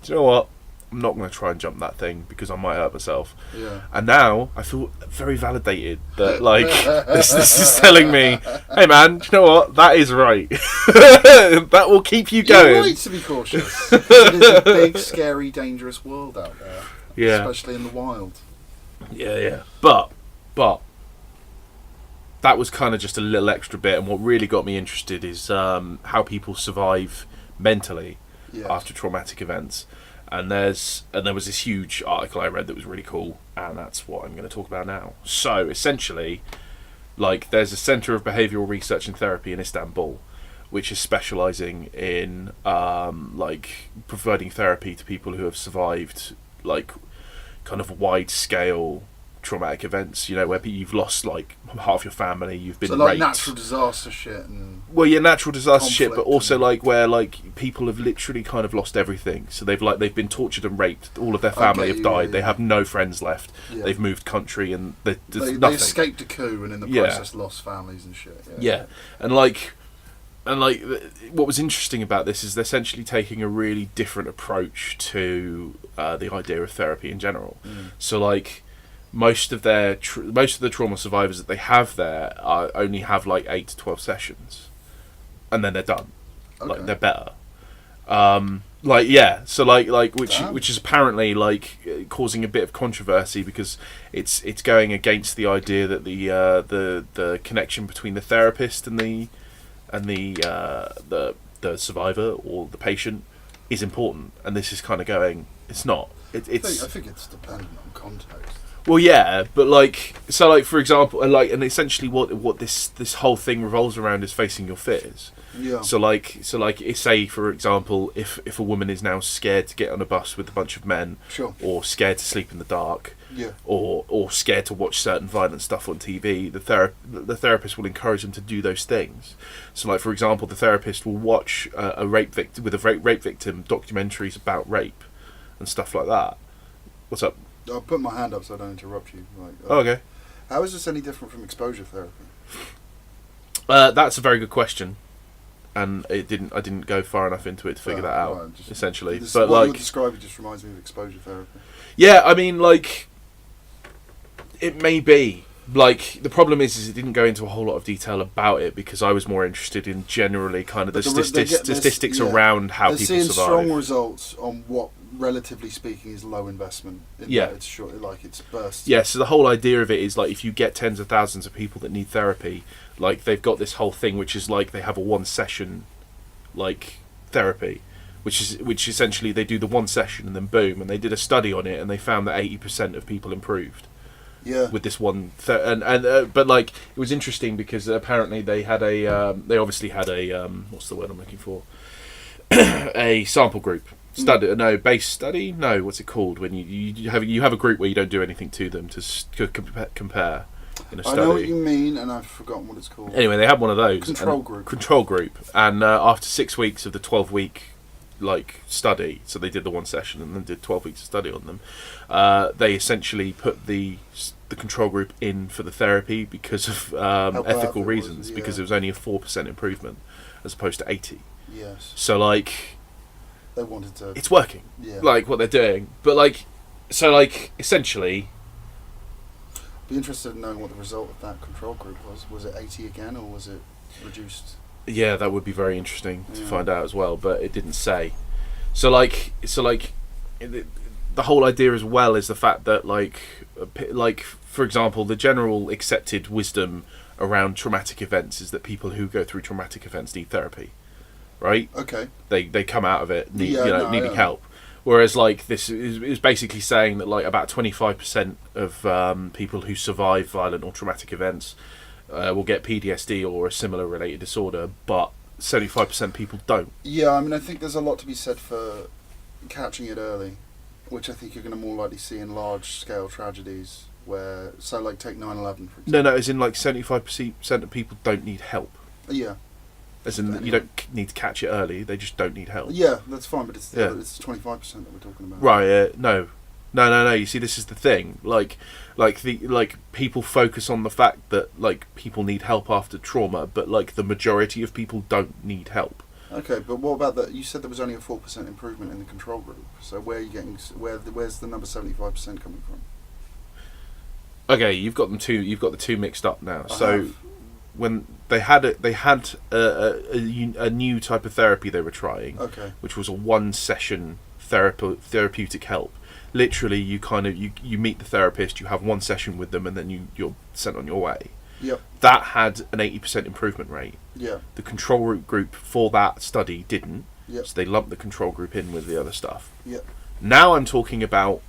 [SPEAKER 2] you know what? I'm not going to try and jump that thing because I might hurt myself.
[SPEAKER 1] Yeah.
[SPEAKER 2] And now I feel very validated that, like, this is telling me, hey man, do you know what? That is right. That will keep you going.
[SPEAKER 1] You're right to be cautious. It is a big, scary, dangerous world out there.
[SPEAKER 2] Yeah.
[SPEAKER 1] Especially in the wild.
[SPEAKER 2] Yeah. But that was kind of just a little extra bit, and what really got me interested is how people survive mentally after traumatic events. And there was this huge article I read that was really cool, and that's what I'm going to talk about now. So essentially, like, there's a Centre of Behavioural Research and Therapy in Istanbul, which is specialising in like providing therapy to people who have survived like kind of wide scale traumatic events, you know, where you've lost like half your family, you've been
[SPEAKER 1] like
[SPEAKER 2] raped.
[SPEAKER 1] Natural disaster shit and
[SPEAKER 2] natural disaster shit, but also like where like people have literally kind of lost everything. So they've been tortured and raped. All of their family have died. Yeah. They have no friends left. Yeah. They've moved country and they
[SPEAKER 1] escaped a coup and in the process lost families and shit.
[SPEAKER 2] Yeah. And like what was interesting about this is they're essentially taking a really different approach to the idea of therapy in general. So like most of the trauma survivors that they have there only have like 8 to 12 sessions, and then they're done. Okay. Like, they're better. Which is apparently like causing a bit of controversy because it's going against the idea that the connection between the therapist and the survivor or the patient is important, and this is kind of going, it's not. it's.
[SPEAKER 1] I think it's dependent on context.
[SPEAKER 2] Well, yeah, but like, so like for example, and essentially what this whole thing revolves around is facing your fears.
[SPEAKER 1] Yeah.
[SPEAKER 2] So like, say for example, if a woman is now scared to get on a bus with a bunch of men,
[SPEAKER 1] Sure.
[SPEAKER 2] or scared to sleep in the dark,
[SPEAKER 1] Yeah.
[SPEAKER 2] or scared to watch certain violent stuff on TV, the therapist will encourage them to do those things. So like for example, the therapist will watch a rape victim documentaries about rape and stuff like that. What's up?
[SPEAKER 1] I'll put my hand up so I don't interrupt you.
[SPEAKER 2] Okay.
[SPEAKER 1] How is this any different from exposure therapy?
[SPEAKER 2] That's a very good question, and I didn't go far enough into it to figure that out.
[SPEAKER 1] Right,
[SPEAKER 2] essentially,
[SPEAKER 1] but
[SPEAKER 2] but
[SPEAKER 1] what
[SPEAKER 2] like,
[SPEAKER 1] you're describing just reminds me of exposure therapy.
[SPEAKER 2] yeah, I mean, like, it may be. Like, the problem is it didn't go into a whole lot of detail about it because I was more interested in generally kind of the statistics around how
[SPEAKER 1] they're
[SPEAKER 2] people
[SPEAKER 1] seeing
[SPEAKER 2] survive.
[SPEAKER 1] strong results on what, relatively speaking, is low investment. It's short, like it's bursts.
[SPEAKER 2] Yeah, so the whole idea of it is like if you get tens of thousands of people that need therapy, like they've got this whole thing which is like they have a one session, like therapy, which essentially they do the one session and then boom, and they did a study on it and they found that 80% of people improved.
[SPEAKER 1] Yeah.
[SPEAKER 2] With this one, but like it was interesting because apparently they had they obviously had a what's the word I'm looking for? A sample group study, base study, what's it called when you have a group where you don't do anything to them to compare in a study.
[SPEAKER 1] I know what you mean, and I've forgotten what it's called.
[SPEAKER 2] Anyway, they had one of those
[SPEAKER 1] control group,
[SPEAKER 2] and after 6 weeks of the 12-week like study, so they did the one session and then did 12 weeks of study on them. They essentially put the control group in for the therapy because of ethical reasons, because it was only a 4% improvement as opposed to 80.
[SPEAKER 1] Yes.
[SPEAKER 2] So like,
[SPEAKER 1] they wanted to.
[SPEAKER 2] It's working.
[SPEAKER 1] Yeah.
[SPEAKER 2] Like what they're doing, but like, so like essentially.
[SPEAKER 1] Be interested in knowing what the result of that control group was. Was it 80 again, or was it reduced?
[SPEAKER 2] Yeah, that would be very interesting to find out as well, but it didn't say. So like, the whole idea as well is the fact that like for example, the general accepted wisdom around traumatic events is that people who go through traumatic events need therapy, right?
[SPEAKER 1] Okay.
[SPEAKER 2] They come out of it needing help. Whereas like this is basically saying that like about 25% of people who survive violent or traumatic events will get PTSD or a similar related disorder, but 75% of people don't.
[SPEAKER 1] Yeah, I mean, I think there's a lot to be said for catching it early, which I think you're going to more likely see in large-scale tragedies where, so like take 9/11 for example.
[SPEAKER 2] No, as in like 75% of people don't need help.
[SPEAKER 1] Yeah.
[SPEAKER 2] As in, you don't need to catch it early, they just don't need help.
[SPEAKER 1] Yeah, that's fine, but it's 25% that we're talking about.
[SPEAKER 2] Right, no. You see, this is the thing. Like people focus on the fact that like people need help after trauma, but like the majority of people don't need help.
[SPEAKER 1] Okay, but what about that? You said there was only a 4% improvement in the control group. So where are you getting? Where's the number 75% coming from?
[SPEAKER 2] Okay, you've got the two mixed up now. When they had a new type of therapy they were trying, which was a one session therapeutic help. Literally, you meet the therapist, you have one session with them, and then you're sent on your way.
[SPEAKER 1] Yep.
[SPEAKER 2] That had an 80% improvement rate.
[SPEAKER 1] Yeah.
[SPEAKER 2] The control group for that study didn't.
[SPEAKER 1] Yep.
[SPEAKER 2] So they lumped the control group in with the other stuff.
[SPEAKER 1] Yep.
[SPEAKER 2] Now I'm talking about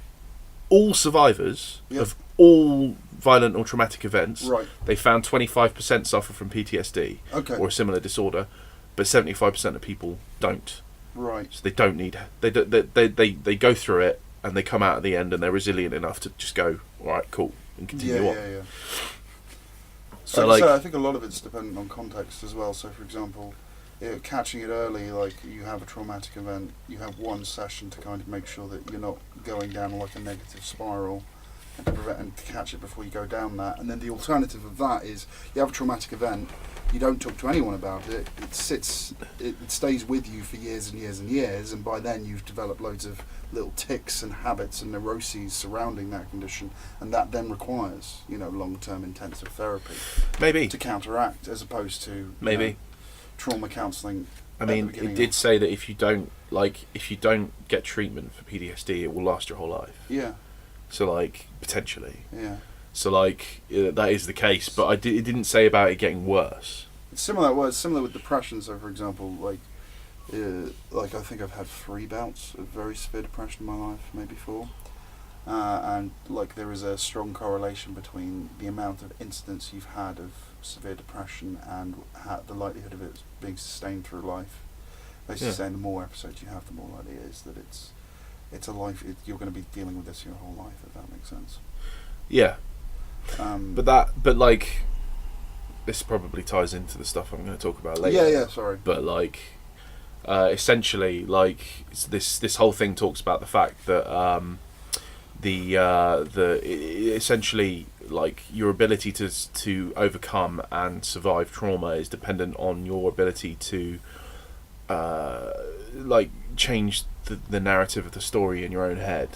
[SPEAKER 2] all survivors of all violent or traumatic events.
[SPEAKER 1] Right.
[SPEAKER 2] They found 25% suffer from PTSD or a similar disorder, but 75% of people don't.
[SPEAKER 1] Right.
[SPEAKER 2] So they don't need. They go through it and they come out at the end and they're resilient enough to just go, all right, cool, and continue on.
[SPEAKER 1] Yeah.
[SPEAKER 2] So
[SPEAKER 1] I think a lot of it's dependent on context as well. So for example, catching it early, like you have a traumatic event, you have one session to kind of make sure that you're not going down like a negative spiral, and to prevent and to catch it before you go down that. And then the alternative of that is you have a traumatic event, you don't talk to anyone about it, it stays with you for years and years and years, and by then you've developed loads of little tics and habits and neuroses surrounding that condition, and that then requires long-term intensive therapy
[SPEAKER 2] maybe
[SPEAKER 1] to counteract, as opposed to trauma counselling.
[SPEAKER 2] I mean, it did say that if you don't get treatment for PTSD, it will last your whole life.
[SPEAKER 1] Yeah.
[SPEAKER 2] So potentially.
[SPEAKER 1] Yeah.
[SPEAKER 2] So that is the case, but it didn't say about it getting worse.
[SPEAKER 1] It's similar with depression. So for example, like I think I've had 3 bouts of very severe depression in my life, maybe 4. And like there is a strong correlation between the amount of incidents you've had of severe depression and the likelihood of it being sustained through life. Basically saying the more episodes you have, the more likely it is that it's a life. You're going to be dealing with this your whole life, if that makes sense.
[SPEAKER 2] Yeah. But like, this probably ties into the stuff I'm going to talk about later.
[SPEAKER 1] Yeah, sorry.
[SPEAKER 2] But like, essentially, like this whole thing talks about the fact that essentially like your ability to overcome and survive trauma is dependent on your ability to like change the narrative of the story in your own head.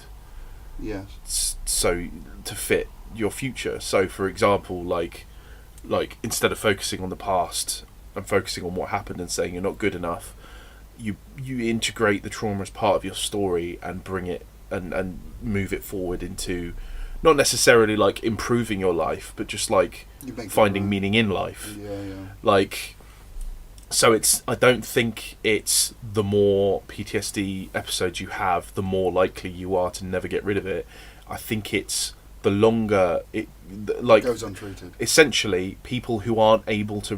[SPEAKER 1] Yes.
[SPEAKER 2] So to fit your future. So for example, like instead of focusing on the past and focusing on what happened and saying you're not good enough, you integrate the trauma as part of your story and bring it and move it forward into not necessarily like improving your life, but just like finding meaning in life.
[SPEAKER 1] Yeah.
[SPEAKER 2] Like, so I don't think it's the more PTSD episodes you have, the more likely you are to never get rid of it. I think it's the longer it
[SPEAKER 1] goes untreated. Essentially,
[SPEAKER 2] people who aren't able to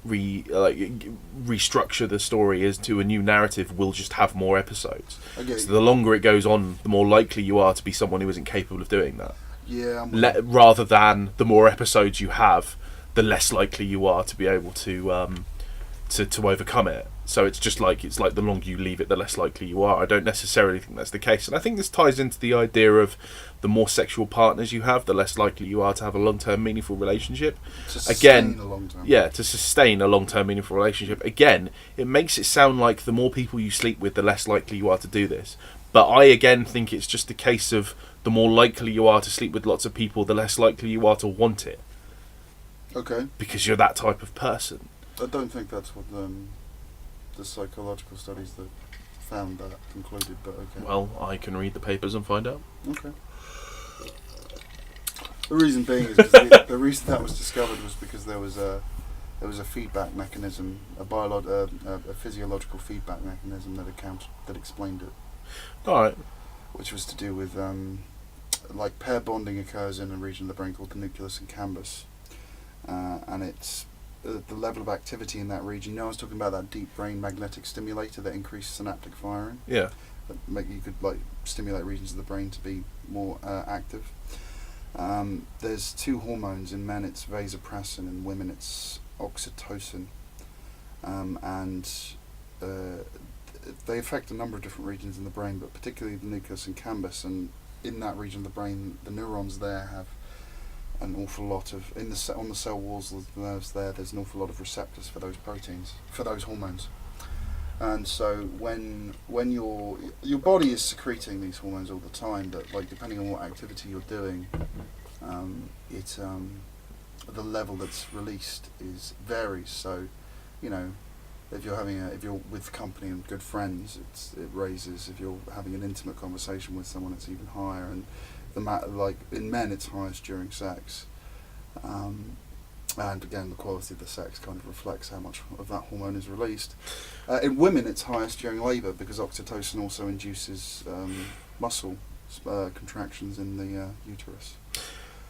[SPEAKER 2] restructure the story as to a new narrative will just have more episodes.
[SPEAKER 1] Okay.
[SPEAKER 2] So the longer it goes on, the more likely you are to be someone who isn't capable of doing that.
[SPEAKER 1] Yeah.
[SPEAKER 2] Rather than the more episodes you have, the less likely you are to be able to overcome it. So it's like the longer you leave it, the less likely you are. I don't necessarily think that's the case, and I think this ties into the idea of the more sexual partners you have, the less likely you are to have a long-term meaningful relationship. To sustain a long-term meaningful relationship. Again, it makes it sound like the more people you sleep with, the less likely you are to do this. But I again think it's just a case of the more likely you are to sleep with lots of people, the less likely you are to want it.
[SPEAKER 1] Okay.
[SPEAKER 2] Because you're that type of person.
[SPEAKER 1] I don't think that's what the psychological studies that found that concluded, but okay.
[SPEAKER 2] Well, I can read the papers and find out.
[SPEAKER 1] Okay. The reason being is because the reason that was discovered was because there was a feedback mechanism, a physiological feedback mechanism that explained it.
[SPEAKER 2] All right.
[SPEAKER 1] Which was to do with like pair bonding occurs in a region of the brain called the nucleus accumbens, and it's the level of activity in that region. You know, I was talking about that deep brain magnetic stimulator that increases synaptic firing.
[SPEAKER 2] Yeah.
[SPEAKER 1] That you could like stimulate regions of the brain to be more active. There's 2 hormones. In men it's vasopressin, in women it's oxytocin, and they affect a number of different regions in the brain, but particularly the nucleus accumbens. And in that region of the brain, the neurons there have an awful lot of on the cell walls of the nerves there's an awful lot of receptors for those proteins, for those hormones. And so when your body is secreting these hormones all the time, but like depending on what activity you're doing, the level that's released varies. So, you know, if you're with company and good friends, it raises. If you're having an intimate conversation with someone, it's even higher. And like in men, it's highest during sex. And again, the quality of the sex kind of reflects how much of that hormone is released. In women, it's highest during labour because oxytocin also induces muscle contractions in the uterus.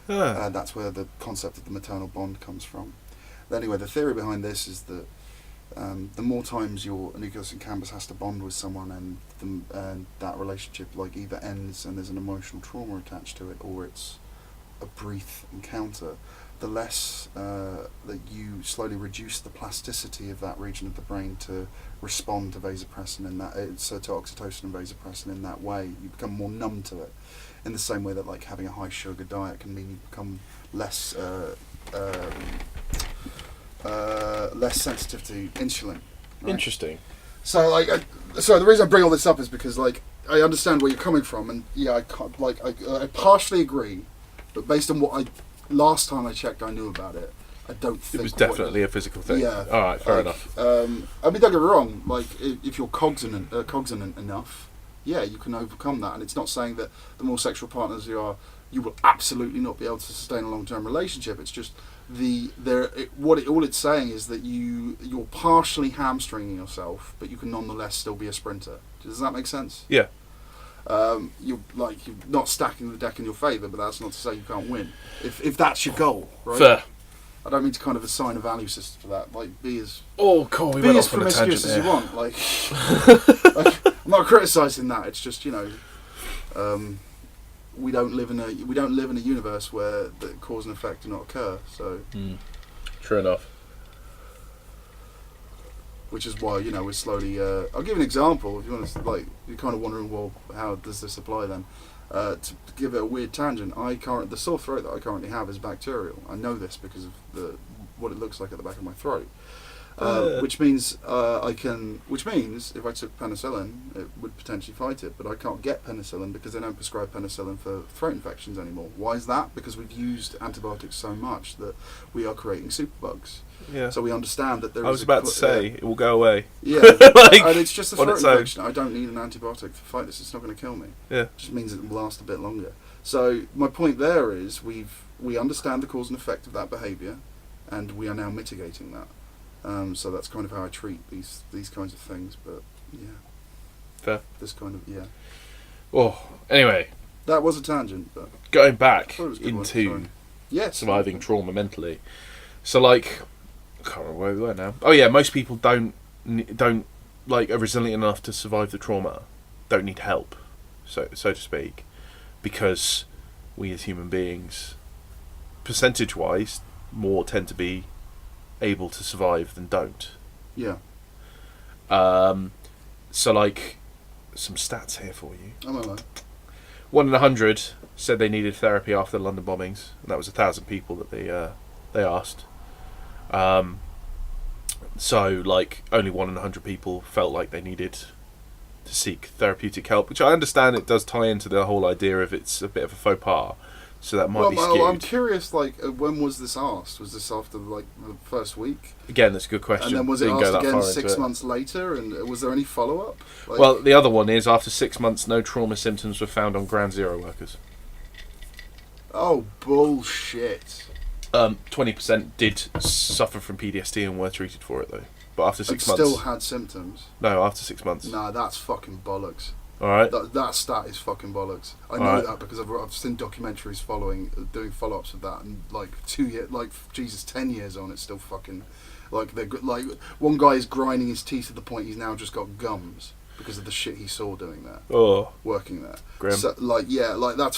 [SPEAKER 1] That's where the concept of the maternal bond comes from. Anyway, the theory behind this is that the more times your nucleus accumbens has to bond with someone, and that relationship like either ends and there's an emotional trauma attached to it, or it's a brief encounter, the less that you slowly reduce the plasticity of that region of the brain to respond to vasopressin in that, so to oxytocin and vasopressin in that way. You become more numb to it, in the same way that like having a high sugar diet can mean you become less sensitive to insulin. Right?
[SPEAKER 2] Interesting.
[SPEAKER 1] So the reason I bring all this up is because like I understand where you're coming from, and yeah, I partially agree, but based on what last time I checked, I knew about it. I don't think
[SPEAKER 2] it was definitely a physical thing.
[SPEAKER 1] Yeah.
[SPEAKER 2] All right, fair enough.
[SPEAKER 1] I mean, don't get me wrong. Like, if you're cognizant enough, yeah, you can overcome that. And it's not saying that the more sexual partners you you will absolutely not be able to sustain a long-term relationship. It's just all it's saying is that you're partially hamstringing yourself, but you can nonetheless still be a sprinter. Does that make sense?
[SPEAKER 2] Yeah.
[SPEAKER 1] You're not stacking the deck in your favour, but that's not to say you can't win. If that's your goal, right?
[SPEAKER 2] Fair.
[SPEAKER 1] I don't mean to kind of assign a value system for that. Like, be as
[SPEAKER 2] cool. We went off on a tangent
[SPEAKER 1] promiscuous as you
[SPEAKER 2] there.
[SPEAKER 1] want. Like, I'm not criticising that. It's just, we don't live in a universe where the cause and effect do not occur. So,
[SPEAKER 2] True enough.
[SPEAKER 1] which is why we're slowly. I'll give an example. If you want to, you're kind of wondering, well, how does this apply then? To give it a weird tangent, the sore throat that I currently have is bacterial. I know this because of what it looks like at the back of my throat. Which means if I took penicillin, it would potentially fight it, but I can't get penicillin because they don't prescribe penicillin for throat infections anymore. Why is that? Because we've used antibiotics so much that we are creating superbugs.
[SPEAKER 2] Yeah.
[SPEAKER 1] So we understand that there is.
[SPEAKER 2] I was about to say it will go away.
[SPEAKER 1] Yeah, and it's just a throat infection. I don't need an antibiotic to fight this. It's not going to kill me.
[SPEAKER 2] Yeah.
[SPEAKER 1] It just means it will last a bit longer. So my point there is we understand the cause and effect of that behaviour, and we are now mitigating that. So that's kind of how I treat these kinds of things. But yeah,
[SPEAKER 2] fair.
[SPEAKER 1] This kind of
[SPEAKER 2] Oh, anyway,
[SPEAKER 1] that was a tangent. But
[SPEAKER 2] going back
[SPEAKER 1] into
[SPEAKER 2] surviving trauma mentally. So I can't remember where we were now. Oh yeah, most people don't are resilient enough to survive the trauma. Don't need help, so to speak, because we as human beings, percentage-wise, more tend to be able to survive than don't.
[SPEAKER 1] Yeah.
[SPEAKER 2] So some stats here for you.
[SPEAKER 1] I'm alone.
[SPEAKER 2] 1 in 100 said they needed therapy after the London bombings, and that was 1,000 people that they asked. So only 1 in 100 people felt like they needed to seek therapeutic help, which I understand it does tie into the whole idea of it's a bit of a faux pas. So that might be skewed.
[SPEAKER 1] I'm curious, when was this asked? Was this after, the first week?
[SPEAKER 2] Again, that's a good question.
[SPEAKER 1] And then was it asked again 6 months later? And was there any follow-up?
[SPEAKER 2] Well, the other one is, after 6 months, no trauma symptoms were found on Ground Zero workers.
[SPEAKER 1] Oh, bullshit.
[SPEAKER 2] 20% did suffer from PTSD and were treated for it, though. But after 6 months...
[SPEAKER 1] still had symptoms?
[SPEAKER 2] No, after 6 months.
[SPEAKER 1] Nah, that's fucking bollocks.
[SPEAKER 2] Alright.
[SPEAKER 1] That stat is fucking bollocks. I know that because I've seen documentaries doing follow-ups of that, and 2 years, 10 years on, it's still fucking they're one guy is grinding his teeth to the point he's now just got gums because of the shit he saw doing there, working there.
[SPEAKER 2] Grim.
[SPEAKER 1] So that's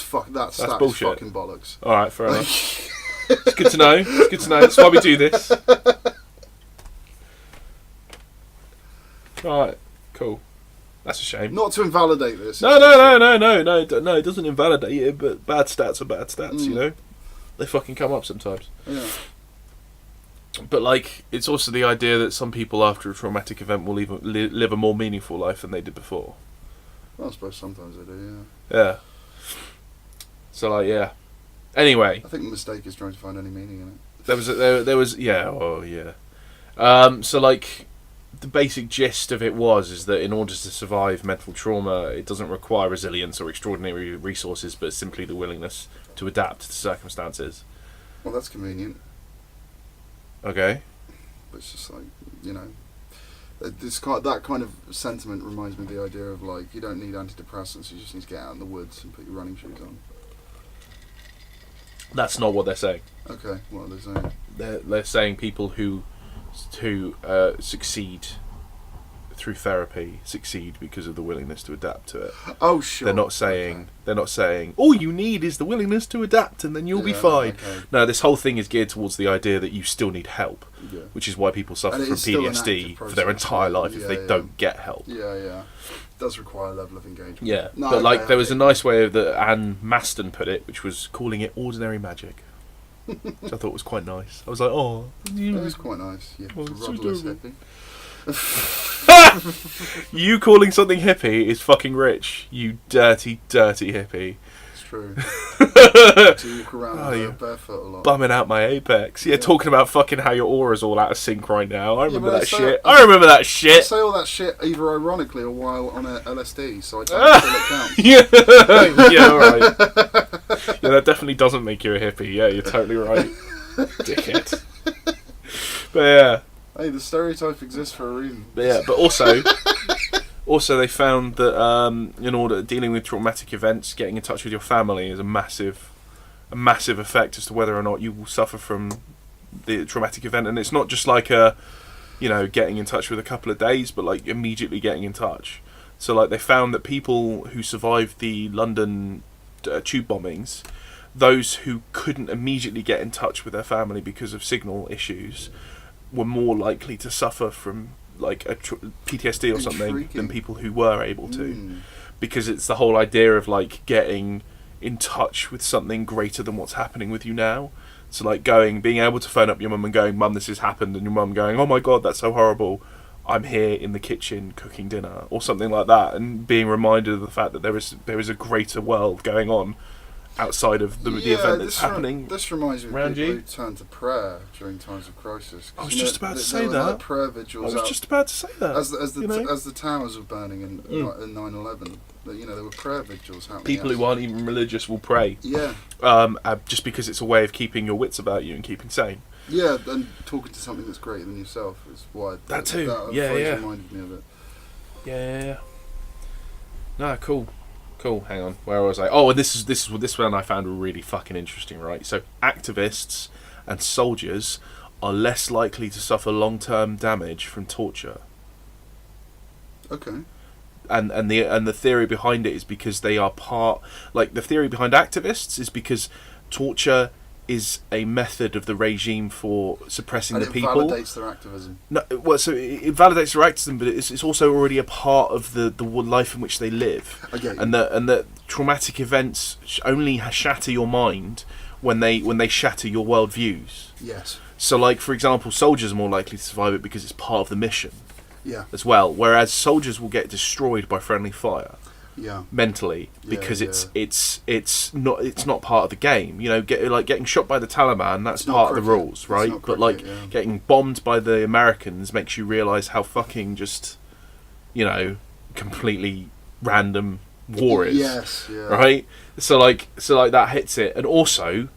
[SPEAKER 1] stat is fucking bollocks.
[SPEAKER 2] Alright, fair enough. It's good to know. That's why we do this. Alright, cool. That's a shame.
[SPEAKER 1] Not to invalidate this.
[SPEAKER 2] No. It doesn't invalidate it, but bad stats are bad stats, They fucking come up sometimes.
[SPEAKER 1] Yeah.
[SPEAKER 2] But it's also the idea that some people after a traumatic event will even live a more meaningful life than they did before.
[SPEAKER 1] Well, I suppose sometimes they do,
[SPEAKER 2] yeah. Yeah. So yeah. Anyway.
[SPEAKER 1] I think the mistake is trying to find any meaning in it.
[SPEAKER 2] There was So the basic gist of it is that in order to survive mental trauma, it doesn't require resilience or extraordinary resources, but simply the willingness to adapt to circumstances.
[SPEAKER 1] Well, that's convenient.
[SPEAKER 2] Okay.
[SPEAKER 1] But it's just that kind of sentiment reminds me of the idea of you don't need antidepressants, you just need to get out in the woods and put your running shoes on.
[SPEAKER 2] That's not what they're saying.
[SPEAKER 1] Okay, what are they saying?
[SPEAKER 2] They're saying people who succeed through therapy succeed because of the willingness to adapt to it.
[SPEAKER 1] Oh, sure.
[SPEAKER 2] They're not saying all you need is the willingness to adapt and then you'll be fine.
[SPEAKER 1] Okay.
[SPEAKER 2] No, this whole thing is geared towards the idea that you still need help, which is why people suffer from PTSD for their entire life if they don't get help.
[SPEAKER 1] Yeah. It does require a level of engagement.
[SPEAKER 2] Yeah, but there was a nice way that Anne Maston put it, which was calling it ordinary magic. Which I thought was quite nice. I was like, oh.
[SPEAKER 1] That is quite nice. Yeah, rudderless hippie.
[SPEAKER 2] You calling something hippie is fucking rich, you dirty, dirty hippie.
[SPEAKER 1] It's true. To walk around barefoot a lot.
[SPEAKER 2] Bumming out my apex. Yeah, talking about fucking how your aura's all out of sync right now. I remember that shit. I remember that shit.
[SPEAKER 1] I say all that shit either ironically or while on a LSD, so I don't feel it counts.
[SPEAKER 2] Yeah, alright. Yeah, that definitely doesn't make you a hippie. Yeah, you're totally right. Dickhead. But yeah.
[SPEAKER 1] Hey, the stereotype exists for a reason.
[SPEAKER 2] But yeah, but also they found that in order dealing with traumatic events, getting in touch with your family is a massive effect as to whether or not you will suffer from the traumatic event. And it's not just like getting in touch with a couple of days, but like immediately getting in touch. So like they found that people who survived the London tube bombings, those who couldn't immediately get in touch with their family because of signal issues, were more likely to suffer from like a PTSD or something than people who were able to, because it's the whole idea of like getting in touch with something greater than what's happening with you now. So like being able to phone up your mum and going, "Mum, this has happened," and your mum going, "Oh my God, that's so horrible. I'm here in the kitchen cooking dinner," or something like that, and being reminded of the fact that there is a greater world going on outside of the event that's happening.
[SPEAKER 1] This reminds me of
[SPEAKER 2] around
[SPEAKER 1] people
[SPEAKER 2] you.
[SPEAKER 1] who turn to prayer during times of crisis.
[SPEAKER 2] I was just about to say that.
[SPEAKER 1] Like prayer vigils.
[SPEAKER 2] I was just about to say that.
[SPEAKER 1] As the towers were burning in 9/11, there were prayer vigils happening.
[SPEAKER 2] People who aren't even religious will pray.
[SPEAKER 1] Yeah.
[SPEAKER 2] Just because it's a way of keeping your wits about you and keeping sane.
[SPEAKER 1] Yeah, and talking to something that's greater than yourself is why.
[SPEAKER 2] That too.
[SPEAKER 1] That
[SPEAKER 2] Yeah.
[SPEAKER 1] reminded me of it.
[SPEAKER 2] Yeah. No, cool. Hang on, where was I? Oh, and this one I found really fucking interesting. Right, so activists and soldiers are less likely to suffer long-term damage from torture.
[SPEAKER 1] Okay.
[SPEAKER 2] And the theory behind it is because they are the theory behind activists is because torture is a method of the regime for suppressing the people.
[SPEAKER 1] It validates their activism.
[SPEAKER 2] No, well, so it validates their activism, but it's also already a part of the life in which they live.
[SPEAKER 1] Okay.
[SPEAKER 2] And that traumatic events only shatter your mind when they shatter your worldviews.
[SPEAKER 1] Yes.
[SPEAKER 2] So, like for example, soldiers are more likely to survive it because it's part of the mission.
[SPEAKER 1] Yeah.
[SPEAKER 2] As well, whereas soldiers will get destroyed by friendly fire.
[SPEAKER 1] Yeah.
[SPEAKER 2] Mentally, because it's not part of the game. Getting shot by the Taliban, that's part of the rules, right? But getting bombed by the Americans makes you realise how fucking just completely random war is.
[SPEAKER 1] Yes, yeah.
[SPEAKER 2] Right? So that hits it. And also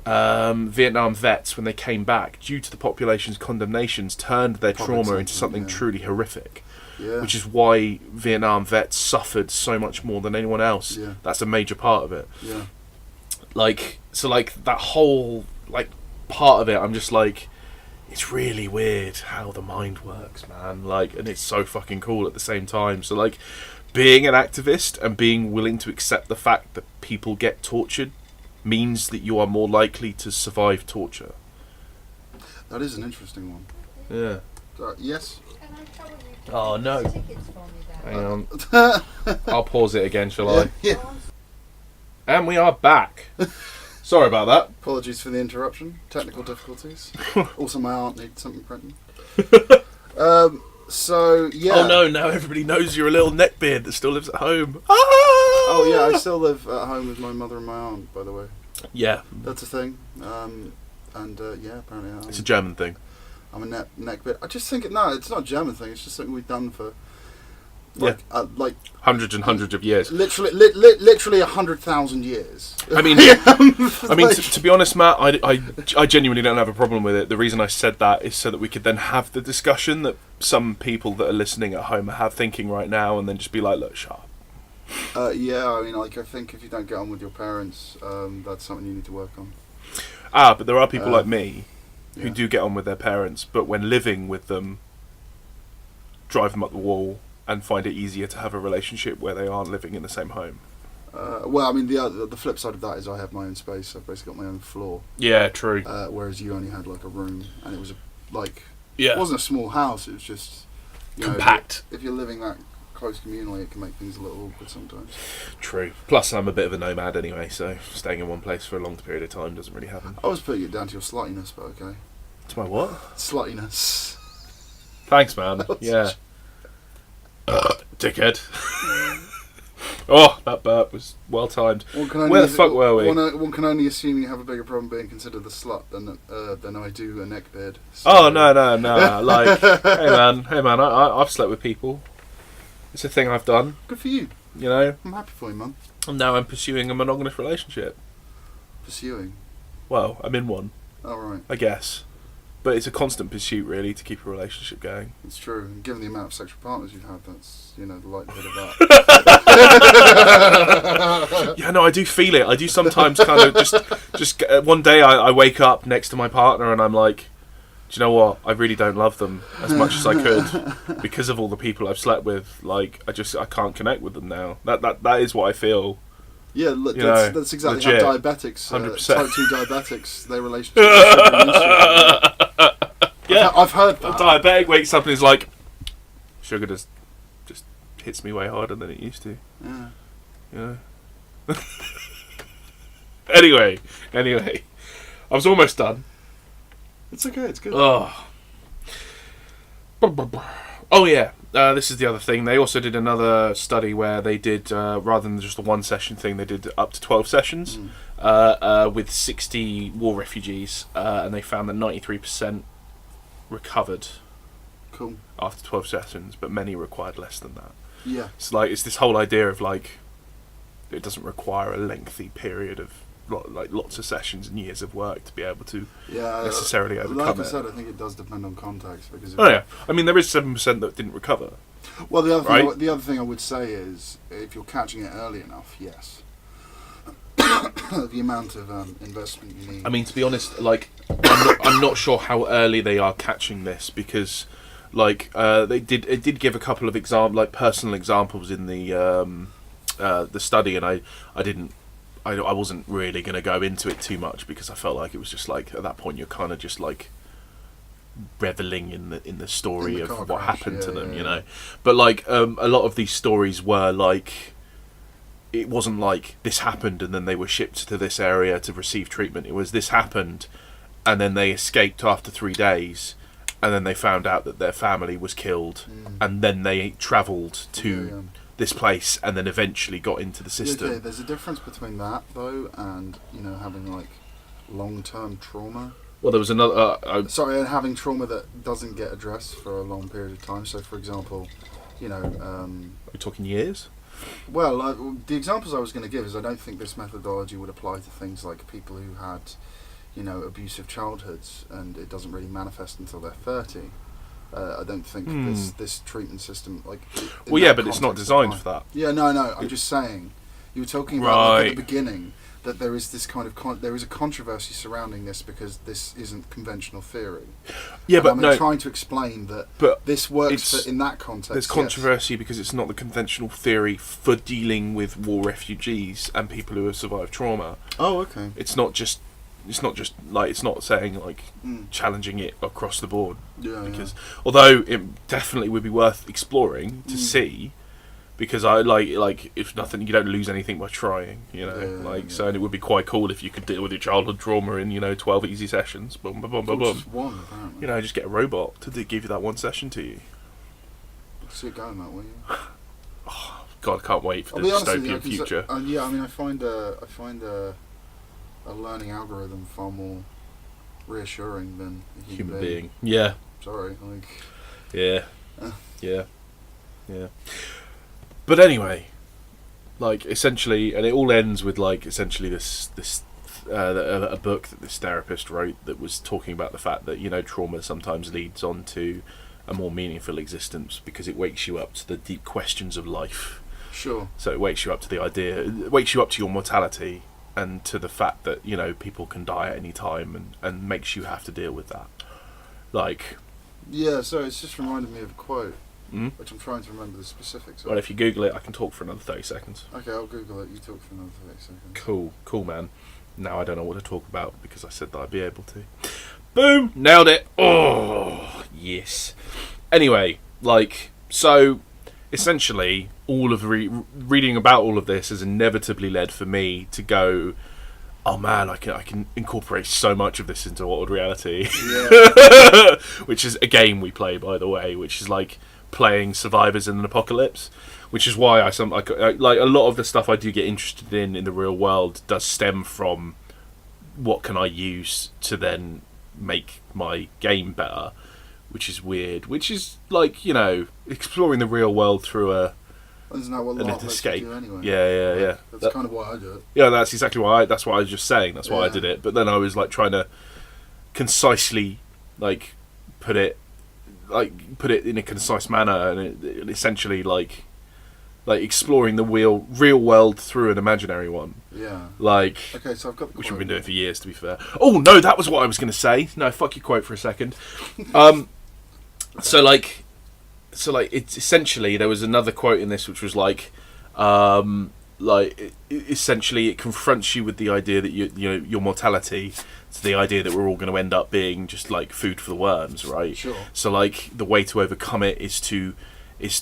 [SPEAKER 2] Vietnam vets, when they came back, due to the population's condemnations, turned their trauma into something truly horrific.
[SPEAKER 1] Yeah.
[SPEAKER 2] Which is why Vietnam vets suffered so much more than anyone else.
[SPEAKER 1] Yeah.
[SPEAKER 2] That's a major part of it.
[SPEAKER 1] Yeah.
[SPEAKER 2] That whole part of it, I'm just like, it's really weird how the mind works, man. And it's so fucking cool at the same time. So being an activist and being willing to accept the fact that people get tortured means that you are more likely to survive torture.
[SPEAKER 1] That is an interesting one.
[SPEAKER 2] Yeah.
[SPEAKER 1] Yes.
[SPEAKER 2] Oh no.
[SPEAKER 3] Tickets for me there.
[SPEAKER 2] Hang on. I'll pause it again, shall I?
[SPEAKER 1] Yeah.
[SPEAKER 2] And we are back. Sorry about that.
[SPEAKER 1] Apologies for the interruption. Technical difficulties. Also, my aunt needs something printing. So, yeah.
[SPEAKER 2] Oh no, now everybody knows you're a little neckbeard that still lives at home. Ah!
[SPEAKER 1] Oh yeah, I still live at home with my mother and my aunt, by the way.
[SPEAKER 2] Yeah.
[SPEAKER 1] That's a thing. Apparently
[SPEAKER 2] It's a German thing.
[SPEAKER 1] I'm a neckbeard. I just think it's not a German thing. It's just something we've done for
[SPEAKER 2] hundreds and hundreds of years.
[SPEAKER 1] Literally 100,000 years.
[SPEAKER 2] I mean, to be honest, Matt, I genuinely don't have a problem with it. The reason I said that is so that we could then have the discussion that some people that are listening at home are thinking right now, and then just be like, look, shut up.
[SPEAKER 1] I think if you don't get on with your parents, that's something you need to work on.
[SPEAKER 2] But there are people like me who
[SPEAKER 1] Yeah.
[SPEAKER 2] do get on with their parents, but when living with them, drive them up the wall and find it easier to have a relationship where they aren't living in the same home.
[SPEAKER 1] The flip side of that is I have my own space. I've basically got my own floor.
[SPEAKER 2] Yeah, true.
[SPEAKER 1] Whereas you only had like a room, and it was
[SPEAKER 2] Yeah.
[SPEAKER 1] it wasn't a small house. It was just
[SPEAKER 2] Compact.
[SPEAKER 1] If you're living that close communally, it can make things a little awkward sometimes.
[SPEAKER 2] True. Plus, I'm a bit of a nomad anyway, so staying in one place for a long period of time doesn't really happen.
[SPEAKER 1] I was putting it down to your sluttiness, but okay.
[SPEAKER 2] To my what?
[SPEAKER 1] Sluttiness.
[SPEAKER 2] Thanks, man. Yeah. Dickhead. Oh, that burp was well timed. Where the fuck were we?
[SPEAKER 1] One can only assume you have a bigger problem being considered a slut than I do a neckbeard. So.
[SPEAKER 2] Oh no! Hey man, I've slept with people. It's a thing I've done.
[SPEAKER 1] Good for you.
[SPEAKER 2] You know.
[SPEAKER 1] I'm happy for you, man.
[SPEAKER 2] And now I'm pursuing a monogamous relationship.
[SPEAKER 1] pursuing?
[SPEAKER 2] Well, I'm in one,
[SPEAKER 1] Oh, right.
[SPEAKER 2] I guess. But it's a constant pursuit, really, to keep a relationship going.
[SPEAKER 1] It's true. And given the amount of sexual partners you've had, that's, the likelihood of that.
[SPEAKER 2] Yeah, no, I do feel it. I do sometimes kind of just one day I wake up next to my partner and I'm like, do you know what? I really don't love them as much as I could because of all the people I've slept with. Like, I can't connect with them now. That is what I feel.
[SPEAKER 1] Yeah, look, that's exactly
[SPEAKER 2] legit.
[SPEAKER 1] how diabetics,
[SPEAKER 2] 100%.
[SPEAKER 1] type 2 diabetics, their relationship is super initial.
[SPEAKER 2] Yeah,
[SPEAKER 1] I've heard that.
[SPEAKER 2] A diabetic wakes up and is like, sugar just hits me way harder than it used to. Yeah. Anyway, I was almost done.
[SPEAKER 1] It's okay, it's good.
[SPEAKER 2] Oh yeah, this is the other thing. They also did another study where they did, rather than just the one session thing, they did up to 12 sessions with 60 war refugees, and they found that 93% recovered after 12 sessions, but many required less than that.
[SPEAKER 1] Yeah.
[SPEAKER 2] It's this whole idea of like, it doesn't require a lengthy period of lots of sessions and years of work to be able to necessarily overcome it.
[SPEAKER 1] Like I said, I think it does depend on context because.
[SPEAKER 2] I mean, there is 7% that didn't recover.
[SPEAKER 1] Well, the other thing I would say is if you're catching it early enough, yes. The amount of investment you need.
[SPEAKER 2] I mean, to be honest, like I'm not sure how early they are catching this because, like, it did give a couple of personal examples in the study, and I wasn't really going to go into it too much because I felt like it was just like at that point you're kind of just like reveling in the story of what happened to them, you know. But like a lot of these stories were like, it wasn't like this happened and then they were shipped to this area to receive treatment. It was this happened and then they escaped after 3 days and then they found out that their family was killed and then they travelled to this place and then eventually got into the system.
[SPEAKER 1] Okay, there's a difference between that though and having like long-term trauma.
[SPEAKER 2] Well, there was another.
[SPEAKER 1] and having trauma that doesn't get addressed for a long period of time. So, for example,
[SPEAKER 2] are we talking years?
[SPEAKER 1] Well, the examples I was going to give is I don't think this methodology would apply to things like people who had, abusive childhoods and it doesn't really manifest until they're 30. I don't think this treatment system but
[SPEAKER 2] it's not designed for that.
[SPEAKER 1] Yeah, no. I'm just saying. You were talking about at the beginning that there is this kind of there is a controversy surrounding this because this isn't conventional theory.
[SPEAKER 2] Yeah,
[SPEAKER 1] and
[SPEAKER 2] but
[SPEAKER 1] I'm trying to explain that this works in that context.
[SPEAKER 2] There's controversy because it's not the conventional theory for dealing with war refugees and people who have survived trauma.
[SPEAKER 1] Oh, okay.
[SPEAKER 2] It's not saying like challenging it across the board. Because although it definitely would be worth exploring to see. Because I like if nothing, you don't lose anything by trying, So and it would be quite cool if you could deal with your childhood trauma in 12 easy sessions. Boom, boom, boom, boom, boom.
[SPEAKER 1] Just one, apparently.
[SPEAKER 2] Just get a robot to give you that one session to you.
[SPEAKER 1] See it going that way.
[SPEAKER 2] Oh, God, I can't wait for the dystopian future.
[SPEAKER 1] I find a learning algorithm far more reassuring than a human being.
[SPEAKER 2] Yeah.
[SPEAKER 1] Sorry,
[SPEAKER 2] Yeah. But anyway, essentially, and it all ends with essentially this a book that this therapist wrote that was talking about the fact that trauma sometimes leads on to a more meaningful existence because it wakes you up to the deep questions of life.
[SPEAKER 1] Sure.
[SPEAKER 2] So it wakes you up to it wakes you up to your mortality and to the fact that people can die at any time and makes you have to deal with that.
[SPEAKER 1] Yeah, so it's just reminded me of a quote. Which I'm trying to remember the specifics of.
[SPEAKER 2] Well, if you Google it, I can talk for another 30 seconds.
[SPEAKER 1] Okay, I'll Google it. You talk for another 30 seconds.
[SPEAKER 2] Cool, man. Now I don't know what to talk about because I said that I'd be able to. Boom! Nailed it! Oh, yes. Anyway, so, essentially, all of reading about all of this has inevitably led for me to go, oh man, I can incorporate so much of this into altered reality. Yeah. Which is a game we play, by the way, which is playing survivors in an apocalypse, which is why a lot of the stuff I do get interested in the real world does stem from what can I use to then make my game better, which is weird, which is exploring the real world through
[SPEAKER 1] Isn't that what
[SPEAKER 2] and
[SPEAKER 1] Lark
[SPEAKER 2] then
[SPEAKER 1] lets
[SPEAKER 2] escape.
[SPEAKER 1] you do anyway?
[SPEAKER 2] Yeah.
[SPEAKER 1] That's kind of why I do it.
[SPEAKER 2] Yeah, that's exactly why. That's what I was just saying. That's why I did it. But then I was like trying to concisely, like, put it in a concise manner, and it essentially like exploring the real world through an imaginary one.
[SPEAKER 1] Yeah.
[SPEAKER 2] Like,
[SPEAKER 1] okay, so I've got the
[SPEAKER 2] which
[SPEAKER 1] quote.
[SPEAKER 2] we've been doing for years, to be fair. Oh no, that was what I was going to say. No, fuck your quote for a second. So it's essentially there was another quote in this which was essentially it confronts you with the idea that you know your mortality. It's the idea that we're all going to end up being just like food for the worms, right?
[SPEAKER 1] Sure.
[SPEAKER 2] So like the way to overcome it is to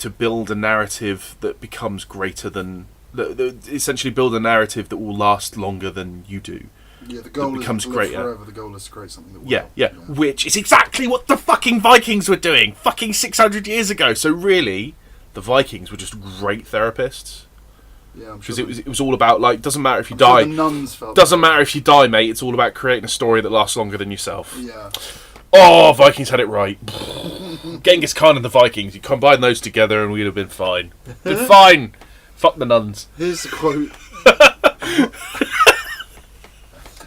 [SPEAKER 2] build a narrative that becomes greater than essentially build a narrative that will last longer than you do.
[SPEAKER 1] Yeah, the goal
[SPEAKER 2] becomes
[SPEAKER 1] is
[SPEAKER 2] greater.
[SPEAKER 1] forever. The goal is to create something that will.
[SPEAKER 2] Yeah. Which is exactly what the fucking Vikings were doing fucking 600 years ago. So really, the Vikings were just great therapists.
[SPEAKER 1] Yeah, I'm sure.
[SPEAKER 2] Because it was all about, like, doesn't matter if you
[SPEAKER 1] I'm
[SPEAKER 2] die.
[SPEAKER 1] Sure the nuns felt
[SPEAKER 2] doesn't matter if you die, mate. It's all about creating a story that lasts longer than yourself.
[SPEAKER 1] Yeah.
[SPEAKER 2] Oh, Vikings had it right. Genghis Khan and the Vikings. You combine those together and we'd have been fine. Been fine. Fuck the nuns.
[SPEAKER 1] Here's the quote.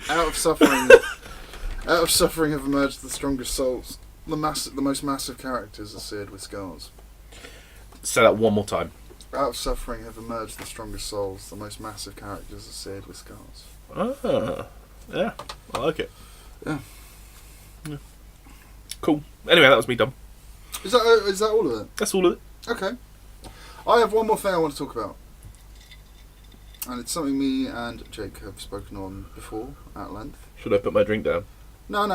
[SPEAKER 1] Out of suffering have emerged the strongest souls. The most massive characters are seared with scars.
[SPEAKER 2] Say that one more time.
[SPEAKER 1] Out of suffering have emerged the strongest souls. The most massive characters are seared with scars.
[SPEAKER 2] Ah, yeah, I like it.
[SPEAKER 1] Yeah.
[SPEAKER 2] Cool. Anyway, that was me done.
[SPEAKER 1] Is that all of it?
[SPEAKER 2] That's all of it.
[SPEAKER 1] Okay. I have one more thing I want to talk about. And it's something me and Jake have spoken on before at length.
[SPEAKER 2] Should I put my drink down?
[SPEAKER 1] No.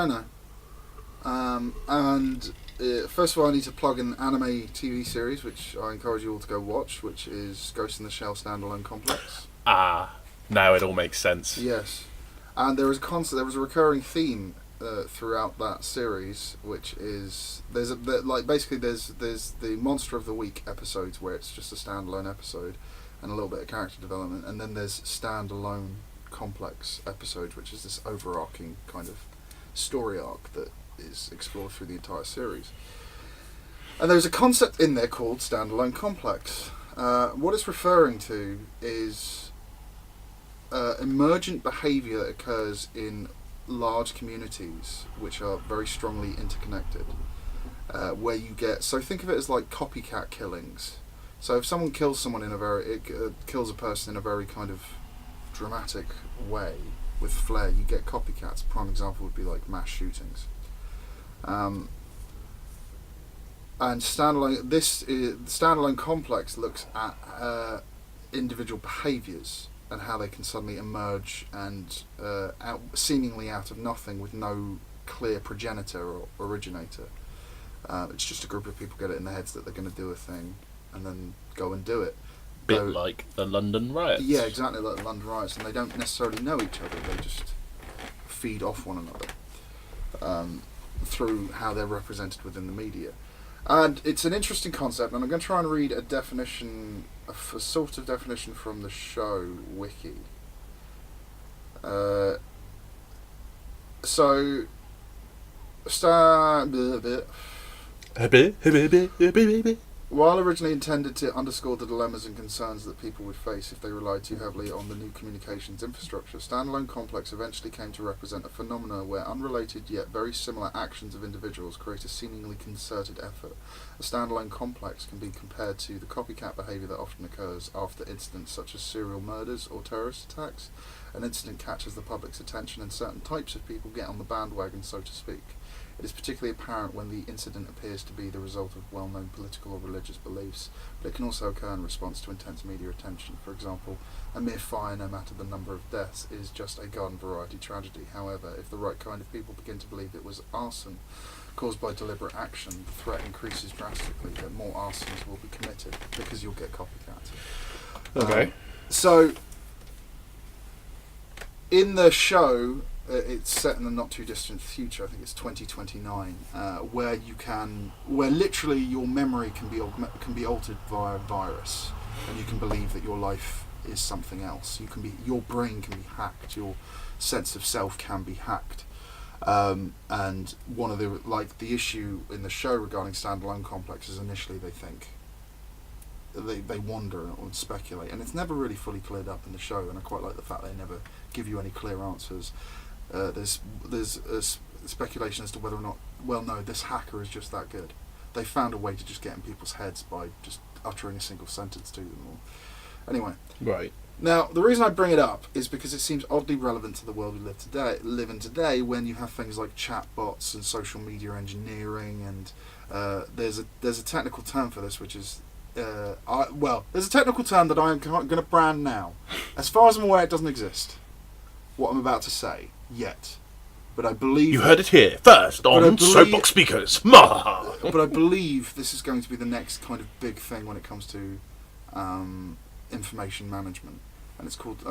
[SPEAKER 1] First of all, I need to plug an anime TV series, which I encourage you all to go watch, which is Ghost in the Shell Standalone Complex.
[SPEAKER 2] Ah, now it all makes sense.
[SPEAKER 1] Yes. And there was a recurring theme throughout that series, which is there's the Monster of the Week episodes where it's just a standalone episode and a little bit of character development, and then there's standalone complex episodes, which is this overarching kind of story arc that is explored through the entire series. And there's a concept in there called standalone complex. What it's referring to is emergent behaviour that occurs in large communities which are very strongly interconnected, where you get, so think of it as like copycat killings. So if someone kills someone kills a person in a very kind of dramatic way with flair, you get copycats. Prime example would be like mass shootings. And standalone complex looks at individual behaviours and how they can suddenly emerge and seemingly out of nothing with no clear progenitor or originator. It's just a group of people get it in their heads that they're going to do a thing and then go and do it.
[SPEAKER 2] Bit like the London riots.
[SPEAKER 1] Yeah, exactly like the London riots, and they don't necessarily know each other. They just feed off one another through how they're represented within the media. And it's an interesting concept, and I'm going to try and read a definition, a sort of definition from the show wiki. While originally intended to underscore the dilemmas and concerns that people would face if they relied too heavily on the new communications infrastructure, standalone complex eventually came to represent a phenomenon where unrelated yet very similar actions of individuals create a seemingly concerted effort. A standalone complex can be compared to the copycat behaviour that often occurs after incidents such as serial murders or terrorist attacks. An incident catches the public's attention and certain types of people get on the bandwagon, so to speak. It is particularly apparent when the incident appears to be the result of well-known political or religious beliefs, but it can also occur in response to intense media attention. For example, a mere fire, no matter the number of deaths, is just a garden variety tragedy. However, if the right kind of people begin to believe it was arson caused by deliberate action, the threat increases drastically that more arsons will be committed because you'll get copycats.
[SPEAKER 2] Okay.
[SPEAKER 1] So, in the show, it's set in the not too distant future. I think it's 2029, where literally your memory can be altered via a virus, and you can believe that your life is something else. Your brain can be hacked. Your sense of self can be hacked. And one of the issue in the show regarding standalone complexes, initially they think they wander and speculate, and it's never really fully cleared up in the show. And I quite like the fact they never give you any clear answers. There's speculation as to whether or not, well, no, this hacker is just that good. They found a way to just get in people's heads by just uttering a single sentence to them. Anyway,
[SPEAKER 2] right.
[SPEAKER 1] Now, the reason I bring it up is because it seems oddly relevant to the world we live in today, when you have things like chatbots and social media engineering, and there's a technical term for this, which is there's a technical term that I'm going to brand now. As far as I'm aware, it doesn't exist. What I'm about to say yet, but I believe
[SPEAKER 2] you heard it here first on Soapbox Speakers.
[SPEAKER 1] But I believe this is going to be the next kind of big thing when it comes to information management. And it's called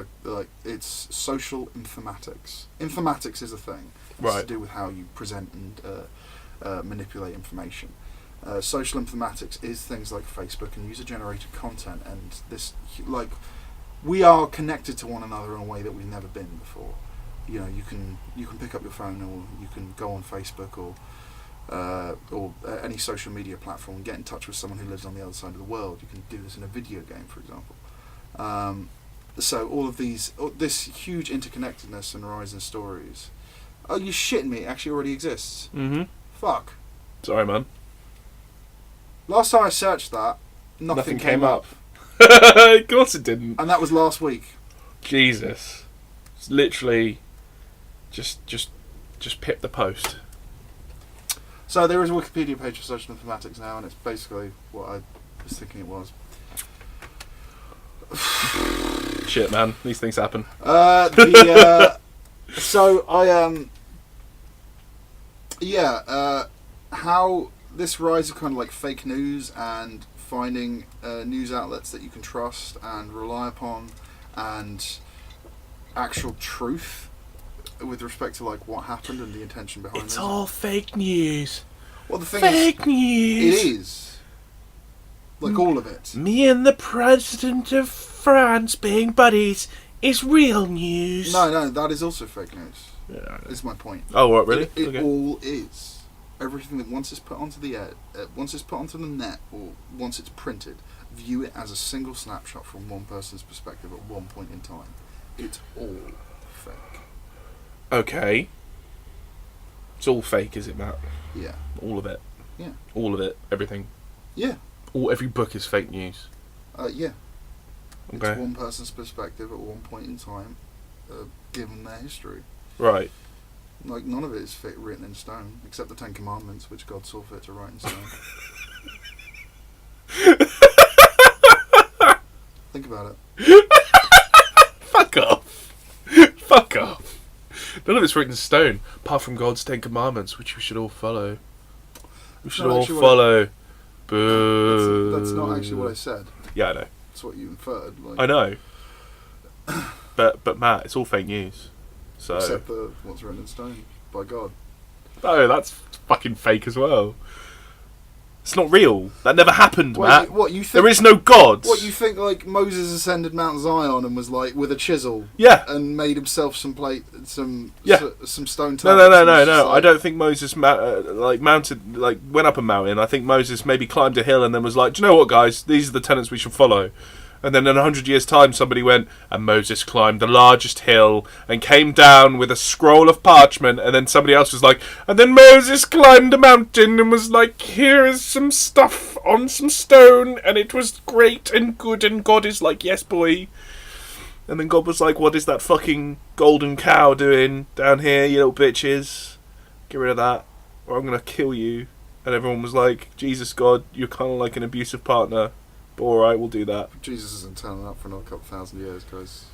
[SPEAKER 1] it's social informatics. Informatics is a thing. It's to do with how you present and manipulate information. Social informatics is things like Facebook and user-generated content, and this we are connected to one another in a way that we've never been before. You know, you can pick up your phone, or you can go on Facebook or any social media platform and get in touch with someone who lives on the other side of the world. You can do this in a video game, for example. So all of this huge interconnectedness and Horizon stories. Oh, you shitting me? It actually already exists.
[SPEAKER 2] Mm-hmm.
[SPEAKER 1] Fuck.
[SPEAKER 2] Sorry, man.
[SPEAKER 1] Last time I searched that, nothing came up.
[SPEAKER 2] Of course it didn't.
[SPEAKER 1] And that was last week.
[SPEAKER 2] Jesus. It's literally just pip the post.
[SPEAKER 1] So there is a Wikipedia page for social informatics now, and it's basically what I was thinking it was.
[SPEAKER 2] Shit, man. These things happen.
[SPEAKER 1] How this rise of kind of like fake news and finding news outlets that you can trust and rely upon, and actual truth with respect to like what happened and the intention behind it.
[SPEAKER 2] It's all fake news.
[SPEAKER 1] Well, the thing
[SPEAKER 2] fake news.
[SPEAKER 1] It is. Like all of it.
[SPEAKER 2] Me and the president of France being buddies is real news.
[SPEAKER 1] No, that is also fake news.
[SPEAKER 2] Yeah,
[SPEAKER 1] is my point.
[SPEAKER 2] Oh, what, really?
[SPEAKER 1] It all is. Everything that once it's put onto the once it's put onto the net, or once it's printed, view it as a single snapshot from one person's perspective at one point in time. It's all fake.
[SPEAKER 2] Okay. It's all fake, is it, Matt?
[SPEAKER 1] Yeah.
[SPEAKER 2] All of it.
[SPEAKER 1] Yeah.
[SPEAKER 2] All of it. Everything.
[SPEAKER 1] Yeah.
[SPEAKER 2] Every book is fake news.
[SPEAKER 1] Yeah.
[SPEAKER 2] Okay.
[SPEAKER 1] It's one person's perspective at one point in time, given their history.
[SPEAKER 2] Right.
[SPEAKER 1] Like, none of it is written in stone, except the Ten Commandments, which God saw fit to write in stone. Think about it.
[SPEAKER 2] Fuck off. Fuck off. None of it's written in stone, apart from God's Ten Commandments, which we should all follow. We should all follow. Boo.
[SPEAKER 1] That's not actually what I said.
[SPEAKER 2] Yeah, I know.
[SPEAKER 1] That's what you inferred. Like.
[SPEAKER 2] I know. But Matt, it's all fake news. So.
[SPEAKER 1] Except the what's written in stone by God.
[SPEAKER 2] Oh, that's fucking fake as well. It's not real. That never happened, Matt.
[SPEAKER 1] You think,
[SPEAKER 2] there is no God.
[SPEAKER 1] What, you think, like, Moses ascended Mount Zion and was, like, with a chisel?
[SPEAKER 2] Yeah.
[SPEAKER 1] And made himself some some stone tablets?
[SPEAKER 2] No. I don't think Moses, mounted, like, went up a mountain. I think Moses maybe climbed a hill and then was like, do you know what, guys? These are the tenets we should follow. And then in 100 years' time, somebody went, and Moses climbed the largest hill and came down with a scroll of parchment. And then somebody else was like, and then Moses climbed a mountain and was like, here is some stuff on some stone. And it was great and good. And God is like, yes, boy. And then God was like, what is that fucking golden cow doing down here, you little bitches? Get rid of that, or I'm going to kill you. And everyone was like, Jesus, God, you're kind of like an abusive partner. But alright, we'll do that.
[SPEAKER 1] Jesus isn't turning up for another couple thousand years, guys.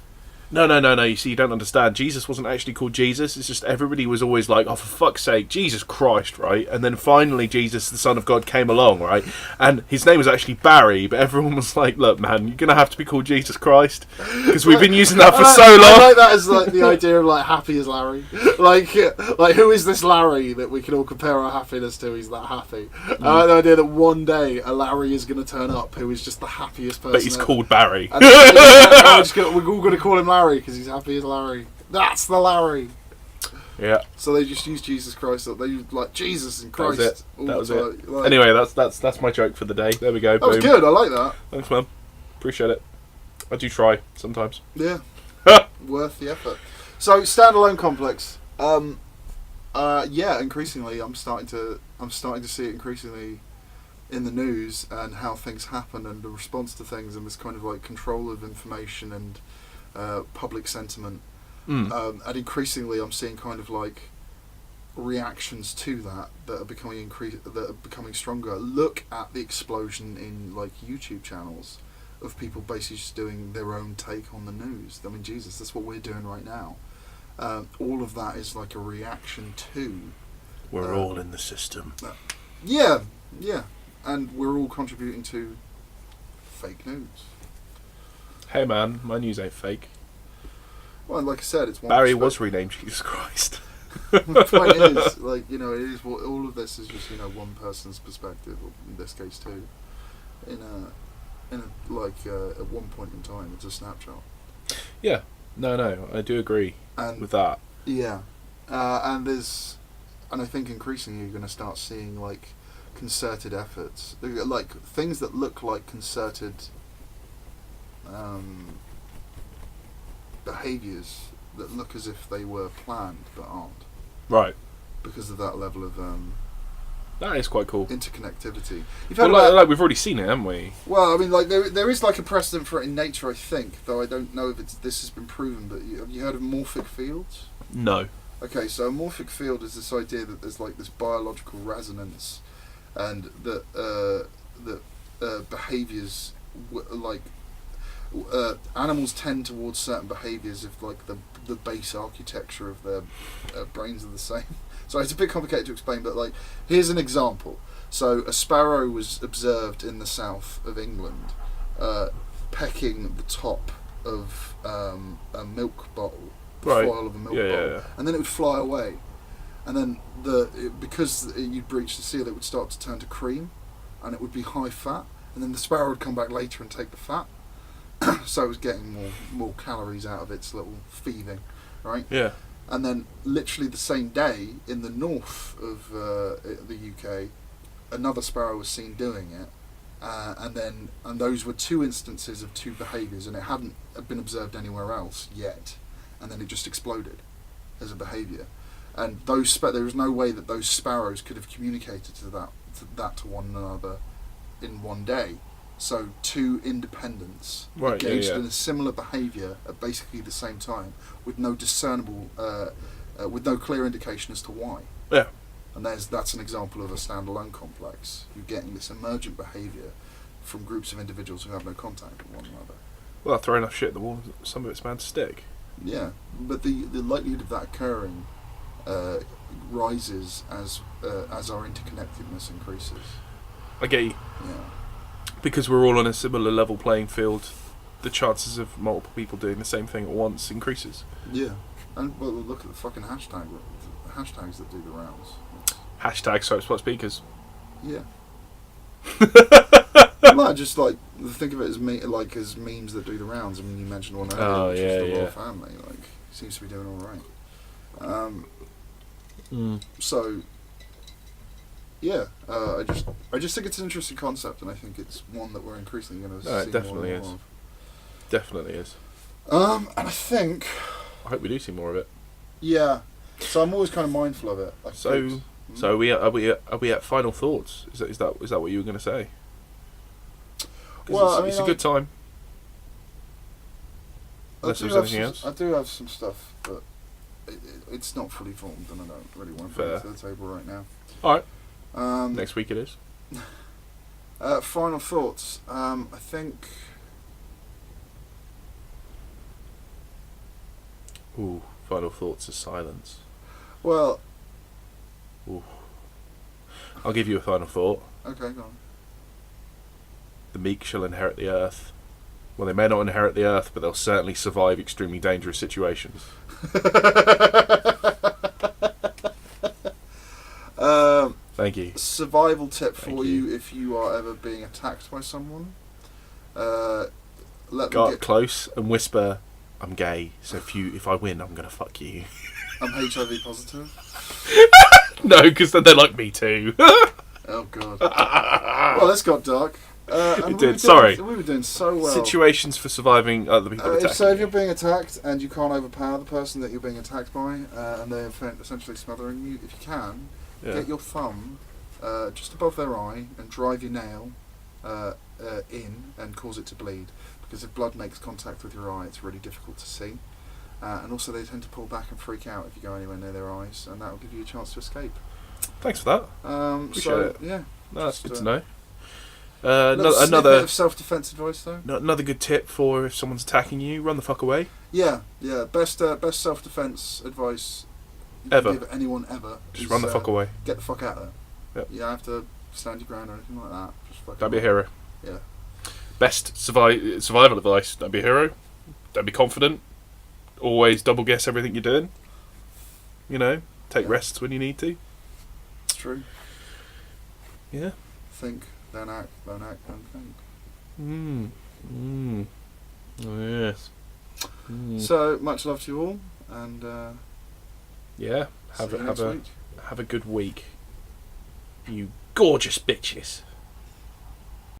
[SPEAKER 2] No. You see, you don't understand. Jesus wasn't actually called Jesus. It's just everybody was always like, oh, for fuck's sake, Jesus Christ, right? And then finally Jesus, the Son of God, came along, right? And his name was actually Barry, but everyone was like, look, man, you're going to have to be called Jesus Christ. Because we've been using that for so long.
[SPEAKER 1] I like that as like the idea of like happy as Larry. Like who is this Larry that we can all compare our happiness to? He's that happy. I like the idea that one day a Larry is going to turn up who is just the happiest person
[SPEAKER 2] but he's
[SPEAKER 1] ever.
[SPEAKER 2] Called Barry.
[SPEAKER 1] And we're all going to call him Larry because he's happy as Larry. That's the Larry.
[SPEAKER 2] Yeah.
[SPEAKER 1] So they just use Jesus Christ. They use like Jesus and Christ.
[SPEAKER 2] That was it.
[SPEAKER 1] Like,
[SPEAKER 2] anyway, that's my joke for the day. There we go.
[SPEAKER 1] That was good. I like that.
[SPEAKER 2] Thanks, man. Appreciate it. I do try sometimes.
[SPEAKER 1] Yeah. Worth the effort. So standalone complex. Yeah, increasingly I'm starting to see it increasingly in the news and how things happen and the response to things and this kind of like control of information and public sentiment. And increasingly I'm seeing kind of like reactions to that are becoming stronger. Look at the explosion in like YouTube channels of people basically just doing their own take on the news. I mean, Jesus, that's what we're doing right now. All of that is like a reaction to...
[SPEAKER 2] We're all in the system.
[SPEAKER 1] Yeah, and we're all contributing to fake news.
[SPEAKER 2] Hey man, my news ain't fake.
[SPEAKER 1] Well, like I said, it's one
[SPEAKER 2] Barry was renamed Jesus Christ.
[SPEAKER 1] The point is, like, you know, it is all of this is just, you know, one person's perspective, or in this case two. At one point in time, it's a snapshot.
[SPEAKER 2] Yeah, no, I do agree with that.
[SPEAKER 1] Yeah, and I think increasingly you're going to start seeing like concerted efforts, like things that look like concerted behaviours that look as if they were planned but aren't.
[SPEAKER 2] Right.
[SPEAKER 1] Because of that level of
[SPEAKER 2] that is quite cool.
[SPEAKER 1] Interconnectivity.
[SPEAKER 2] Like we've already seen it, haven't we?
[SPEAKER 1] Well, I mean, like there is like a precedent for it in nature, I think, though I don't know if this has been proven. But have you heard of morphic fields?
[SPEAKER 2] No.
[SPEAKER 1] Okay, so a morphic field is this idea that there's like this biological resonance, and that behaviours animals tend towards certain behaviours if like the base architecture of their brains are the same. So it's a bit complicated to explain, but like here's an example. So a sparrow was observed in the south of England pecking the top of a milk bottle, the foil of a milk bottle, and then it would fly away. And then because you'd breached the seal, it would start to turn to cream, and it would be high fat. And then the sparrow would come back later and take the fat. So it was getting more calories out of its little feeding, right? Yeah. And then literally the same day in the north of the UK, another sparrow was seen doing it, and those were two instances of two behaviours, and it hadn't been observed anywhere else yet, and then it just exploded as a behaviour, and there was no way that those sparrows could have communicated to one another in one day. So two independents engaged in a similar behaviour at basically the same time, with no discernible, with no clear indication as to why. Yeah. And that's an example of a standalone complex. You're getting this emergent behaviour from groups of individuals who have no contact with one another.
[SPEAKER 2] Well, throw enough shit at the wall, some of it's bound to stick.
[SPEAKER 1] Yeah, but the likelihood of that occurring rises as our interconnectedness increases.
[SPEAKER 2] I get you.
[SPEAKER 1] Yeah.
[SPEAKER 2] Because we're all on a similar level playing field, the chances of multiple people doing the same thing at once increases.
[SPEAKER 1] Yeah. And well, look at the fucking hashtags that do the rounds.
[SPEAKER 2] Hashtag Soapbox Speakers.
[SPEAKER 1] Yeah. No, just like think of it as as memes that do the rounds. I mean, you mentioned one earlier, which is the royal family. Like, seems to be doing all right. So. Yeah, I just think it's an interesting concept, and I think it's one that we're increasingly going to see
[SPEAKER 2] definitely
[SPEAKER 1] more and
[SPEAKER 2] is.
[SPEAKER 1] more of.
[SPEAKER 2] Definitely is.
[SPEAKER 1] And I think.
[SPEAKER 2] I hope we do see more of it.
[SPEAKER 1] Yeah, so I'm always kind of mindful of it.
[SPEAKER 2] So are we at final thoughts? Is that what you were going to say? Well, it's a good time. Unless there's anything else.
[SPEAKER 1] I do have some stuff, but it's not fully formed, and I don't really want to put it to the table right now.
[SPEAKER 2] All right. Next week it is.
[SPEAKER 1] Final thoughts. I think.
[SPEAKER 2] Ooh, final thoughts is silence.
[SPEAKER 1] Well.
[SPEAKER 2] Ooh. I'll give you a final thought.
[SPEAKER 1] Okay, go on.
[SPEAKER 2] The meek shall inherit the earth. Well, they may not inherit the earth, but they'll certainly survive extremely dangerous situations. Thank you.
[SPEAKER 1] Survival tip for you if you are ever being attacked by someone. Go
[SPEAKER 2] up close and whisper, "I'm gay, so if I win, I'm gonna fuck you."
[SPEAKER 1] I'm HIV positive.
[SPEAKER 2] No, because then they're like, me too.
[SPEAKER 1] Oh, God. Well, this got dark.
[SPEAKER 2] It did, sorry.
[SPEAKER 1] We were doing so well.
[SPEAKER 2] Situations for surviving other people attacking
[SPEAKER 1] So if
[SPEAKER 2] you.
[SPEAKER 1] you're being attacked and you can't overpower the person that you're being attacked by, and they're essentially smothering you, if you can, get your thumb just above their eye and drive your nail in and cause it to bleed. Because if blood makes contact with your eye, it's really difficult to see. And also they tend to pull back and freak out if you go anywhere near their eyes, and that will give you a chance to escape.
[SPEAKER 2] Thanks for that. Appreciate it.
[SPEAKER 1] Yeah.
[SPEAKER 2] No, that's good to know.
[SPEAKER 1] Another bit of self-defense advice, though.
[SPEAKER 2] Another good tip for if someone's attacking you: run the fuck away.
[SPEAKER 1] Yeah. Best self-defense advice you
[SPEAKER 2] ever
[SPEAKER 1] can give anyone ever.
[SPEAKER 2] Just run the fuck away.
[SPEAKER 1] Get the fuck out of there.
[SPEAKER 2] Yep.
[SPEAKER 1] You don't have to stand your ground or anything like that. Just
[SPEAKER 2] Don't be a hero.
[SPEAKER 1] Yeah.
[SPEAKER 2] Best survival advice: don't be a hero. Don't be confident. Always double guess everything you're doing. You know, take rests when you need to.
[SPEAKER 1] It's true.
[SPEAKER 2] Yeah.
[SPEAKER 1] Think, then act, then think.
[SPEAKER 2] Oh, yes.
[SPEAKER 1] So much love to you all, and
[SPEAKER 2] yeah,
[SPEAKER 1] have a
[SPEAKER 2] good week, you gorgeous bitches.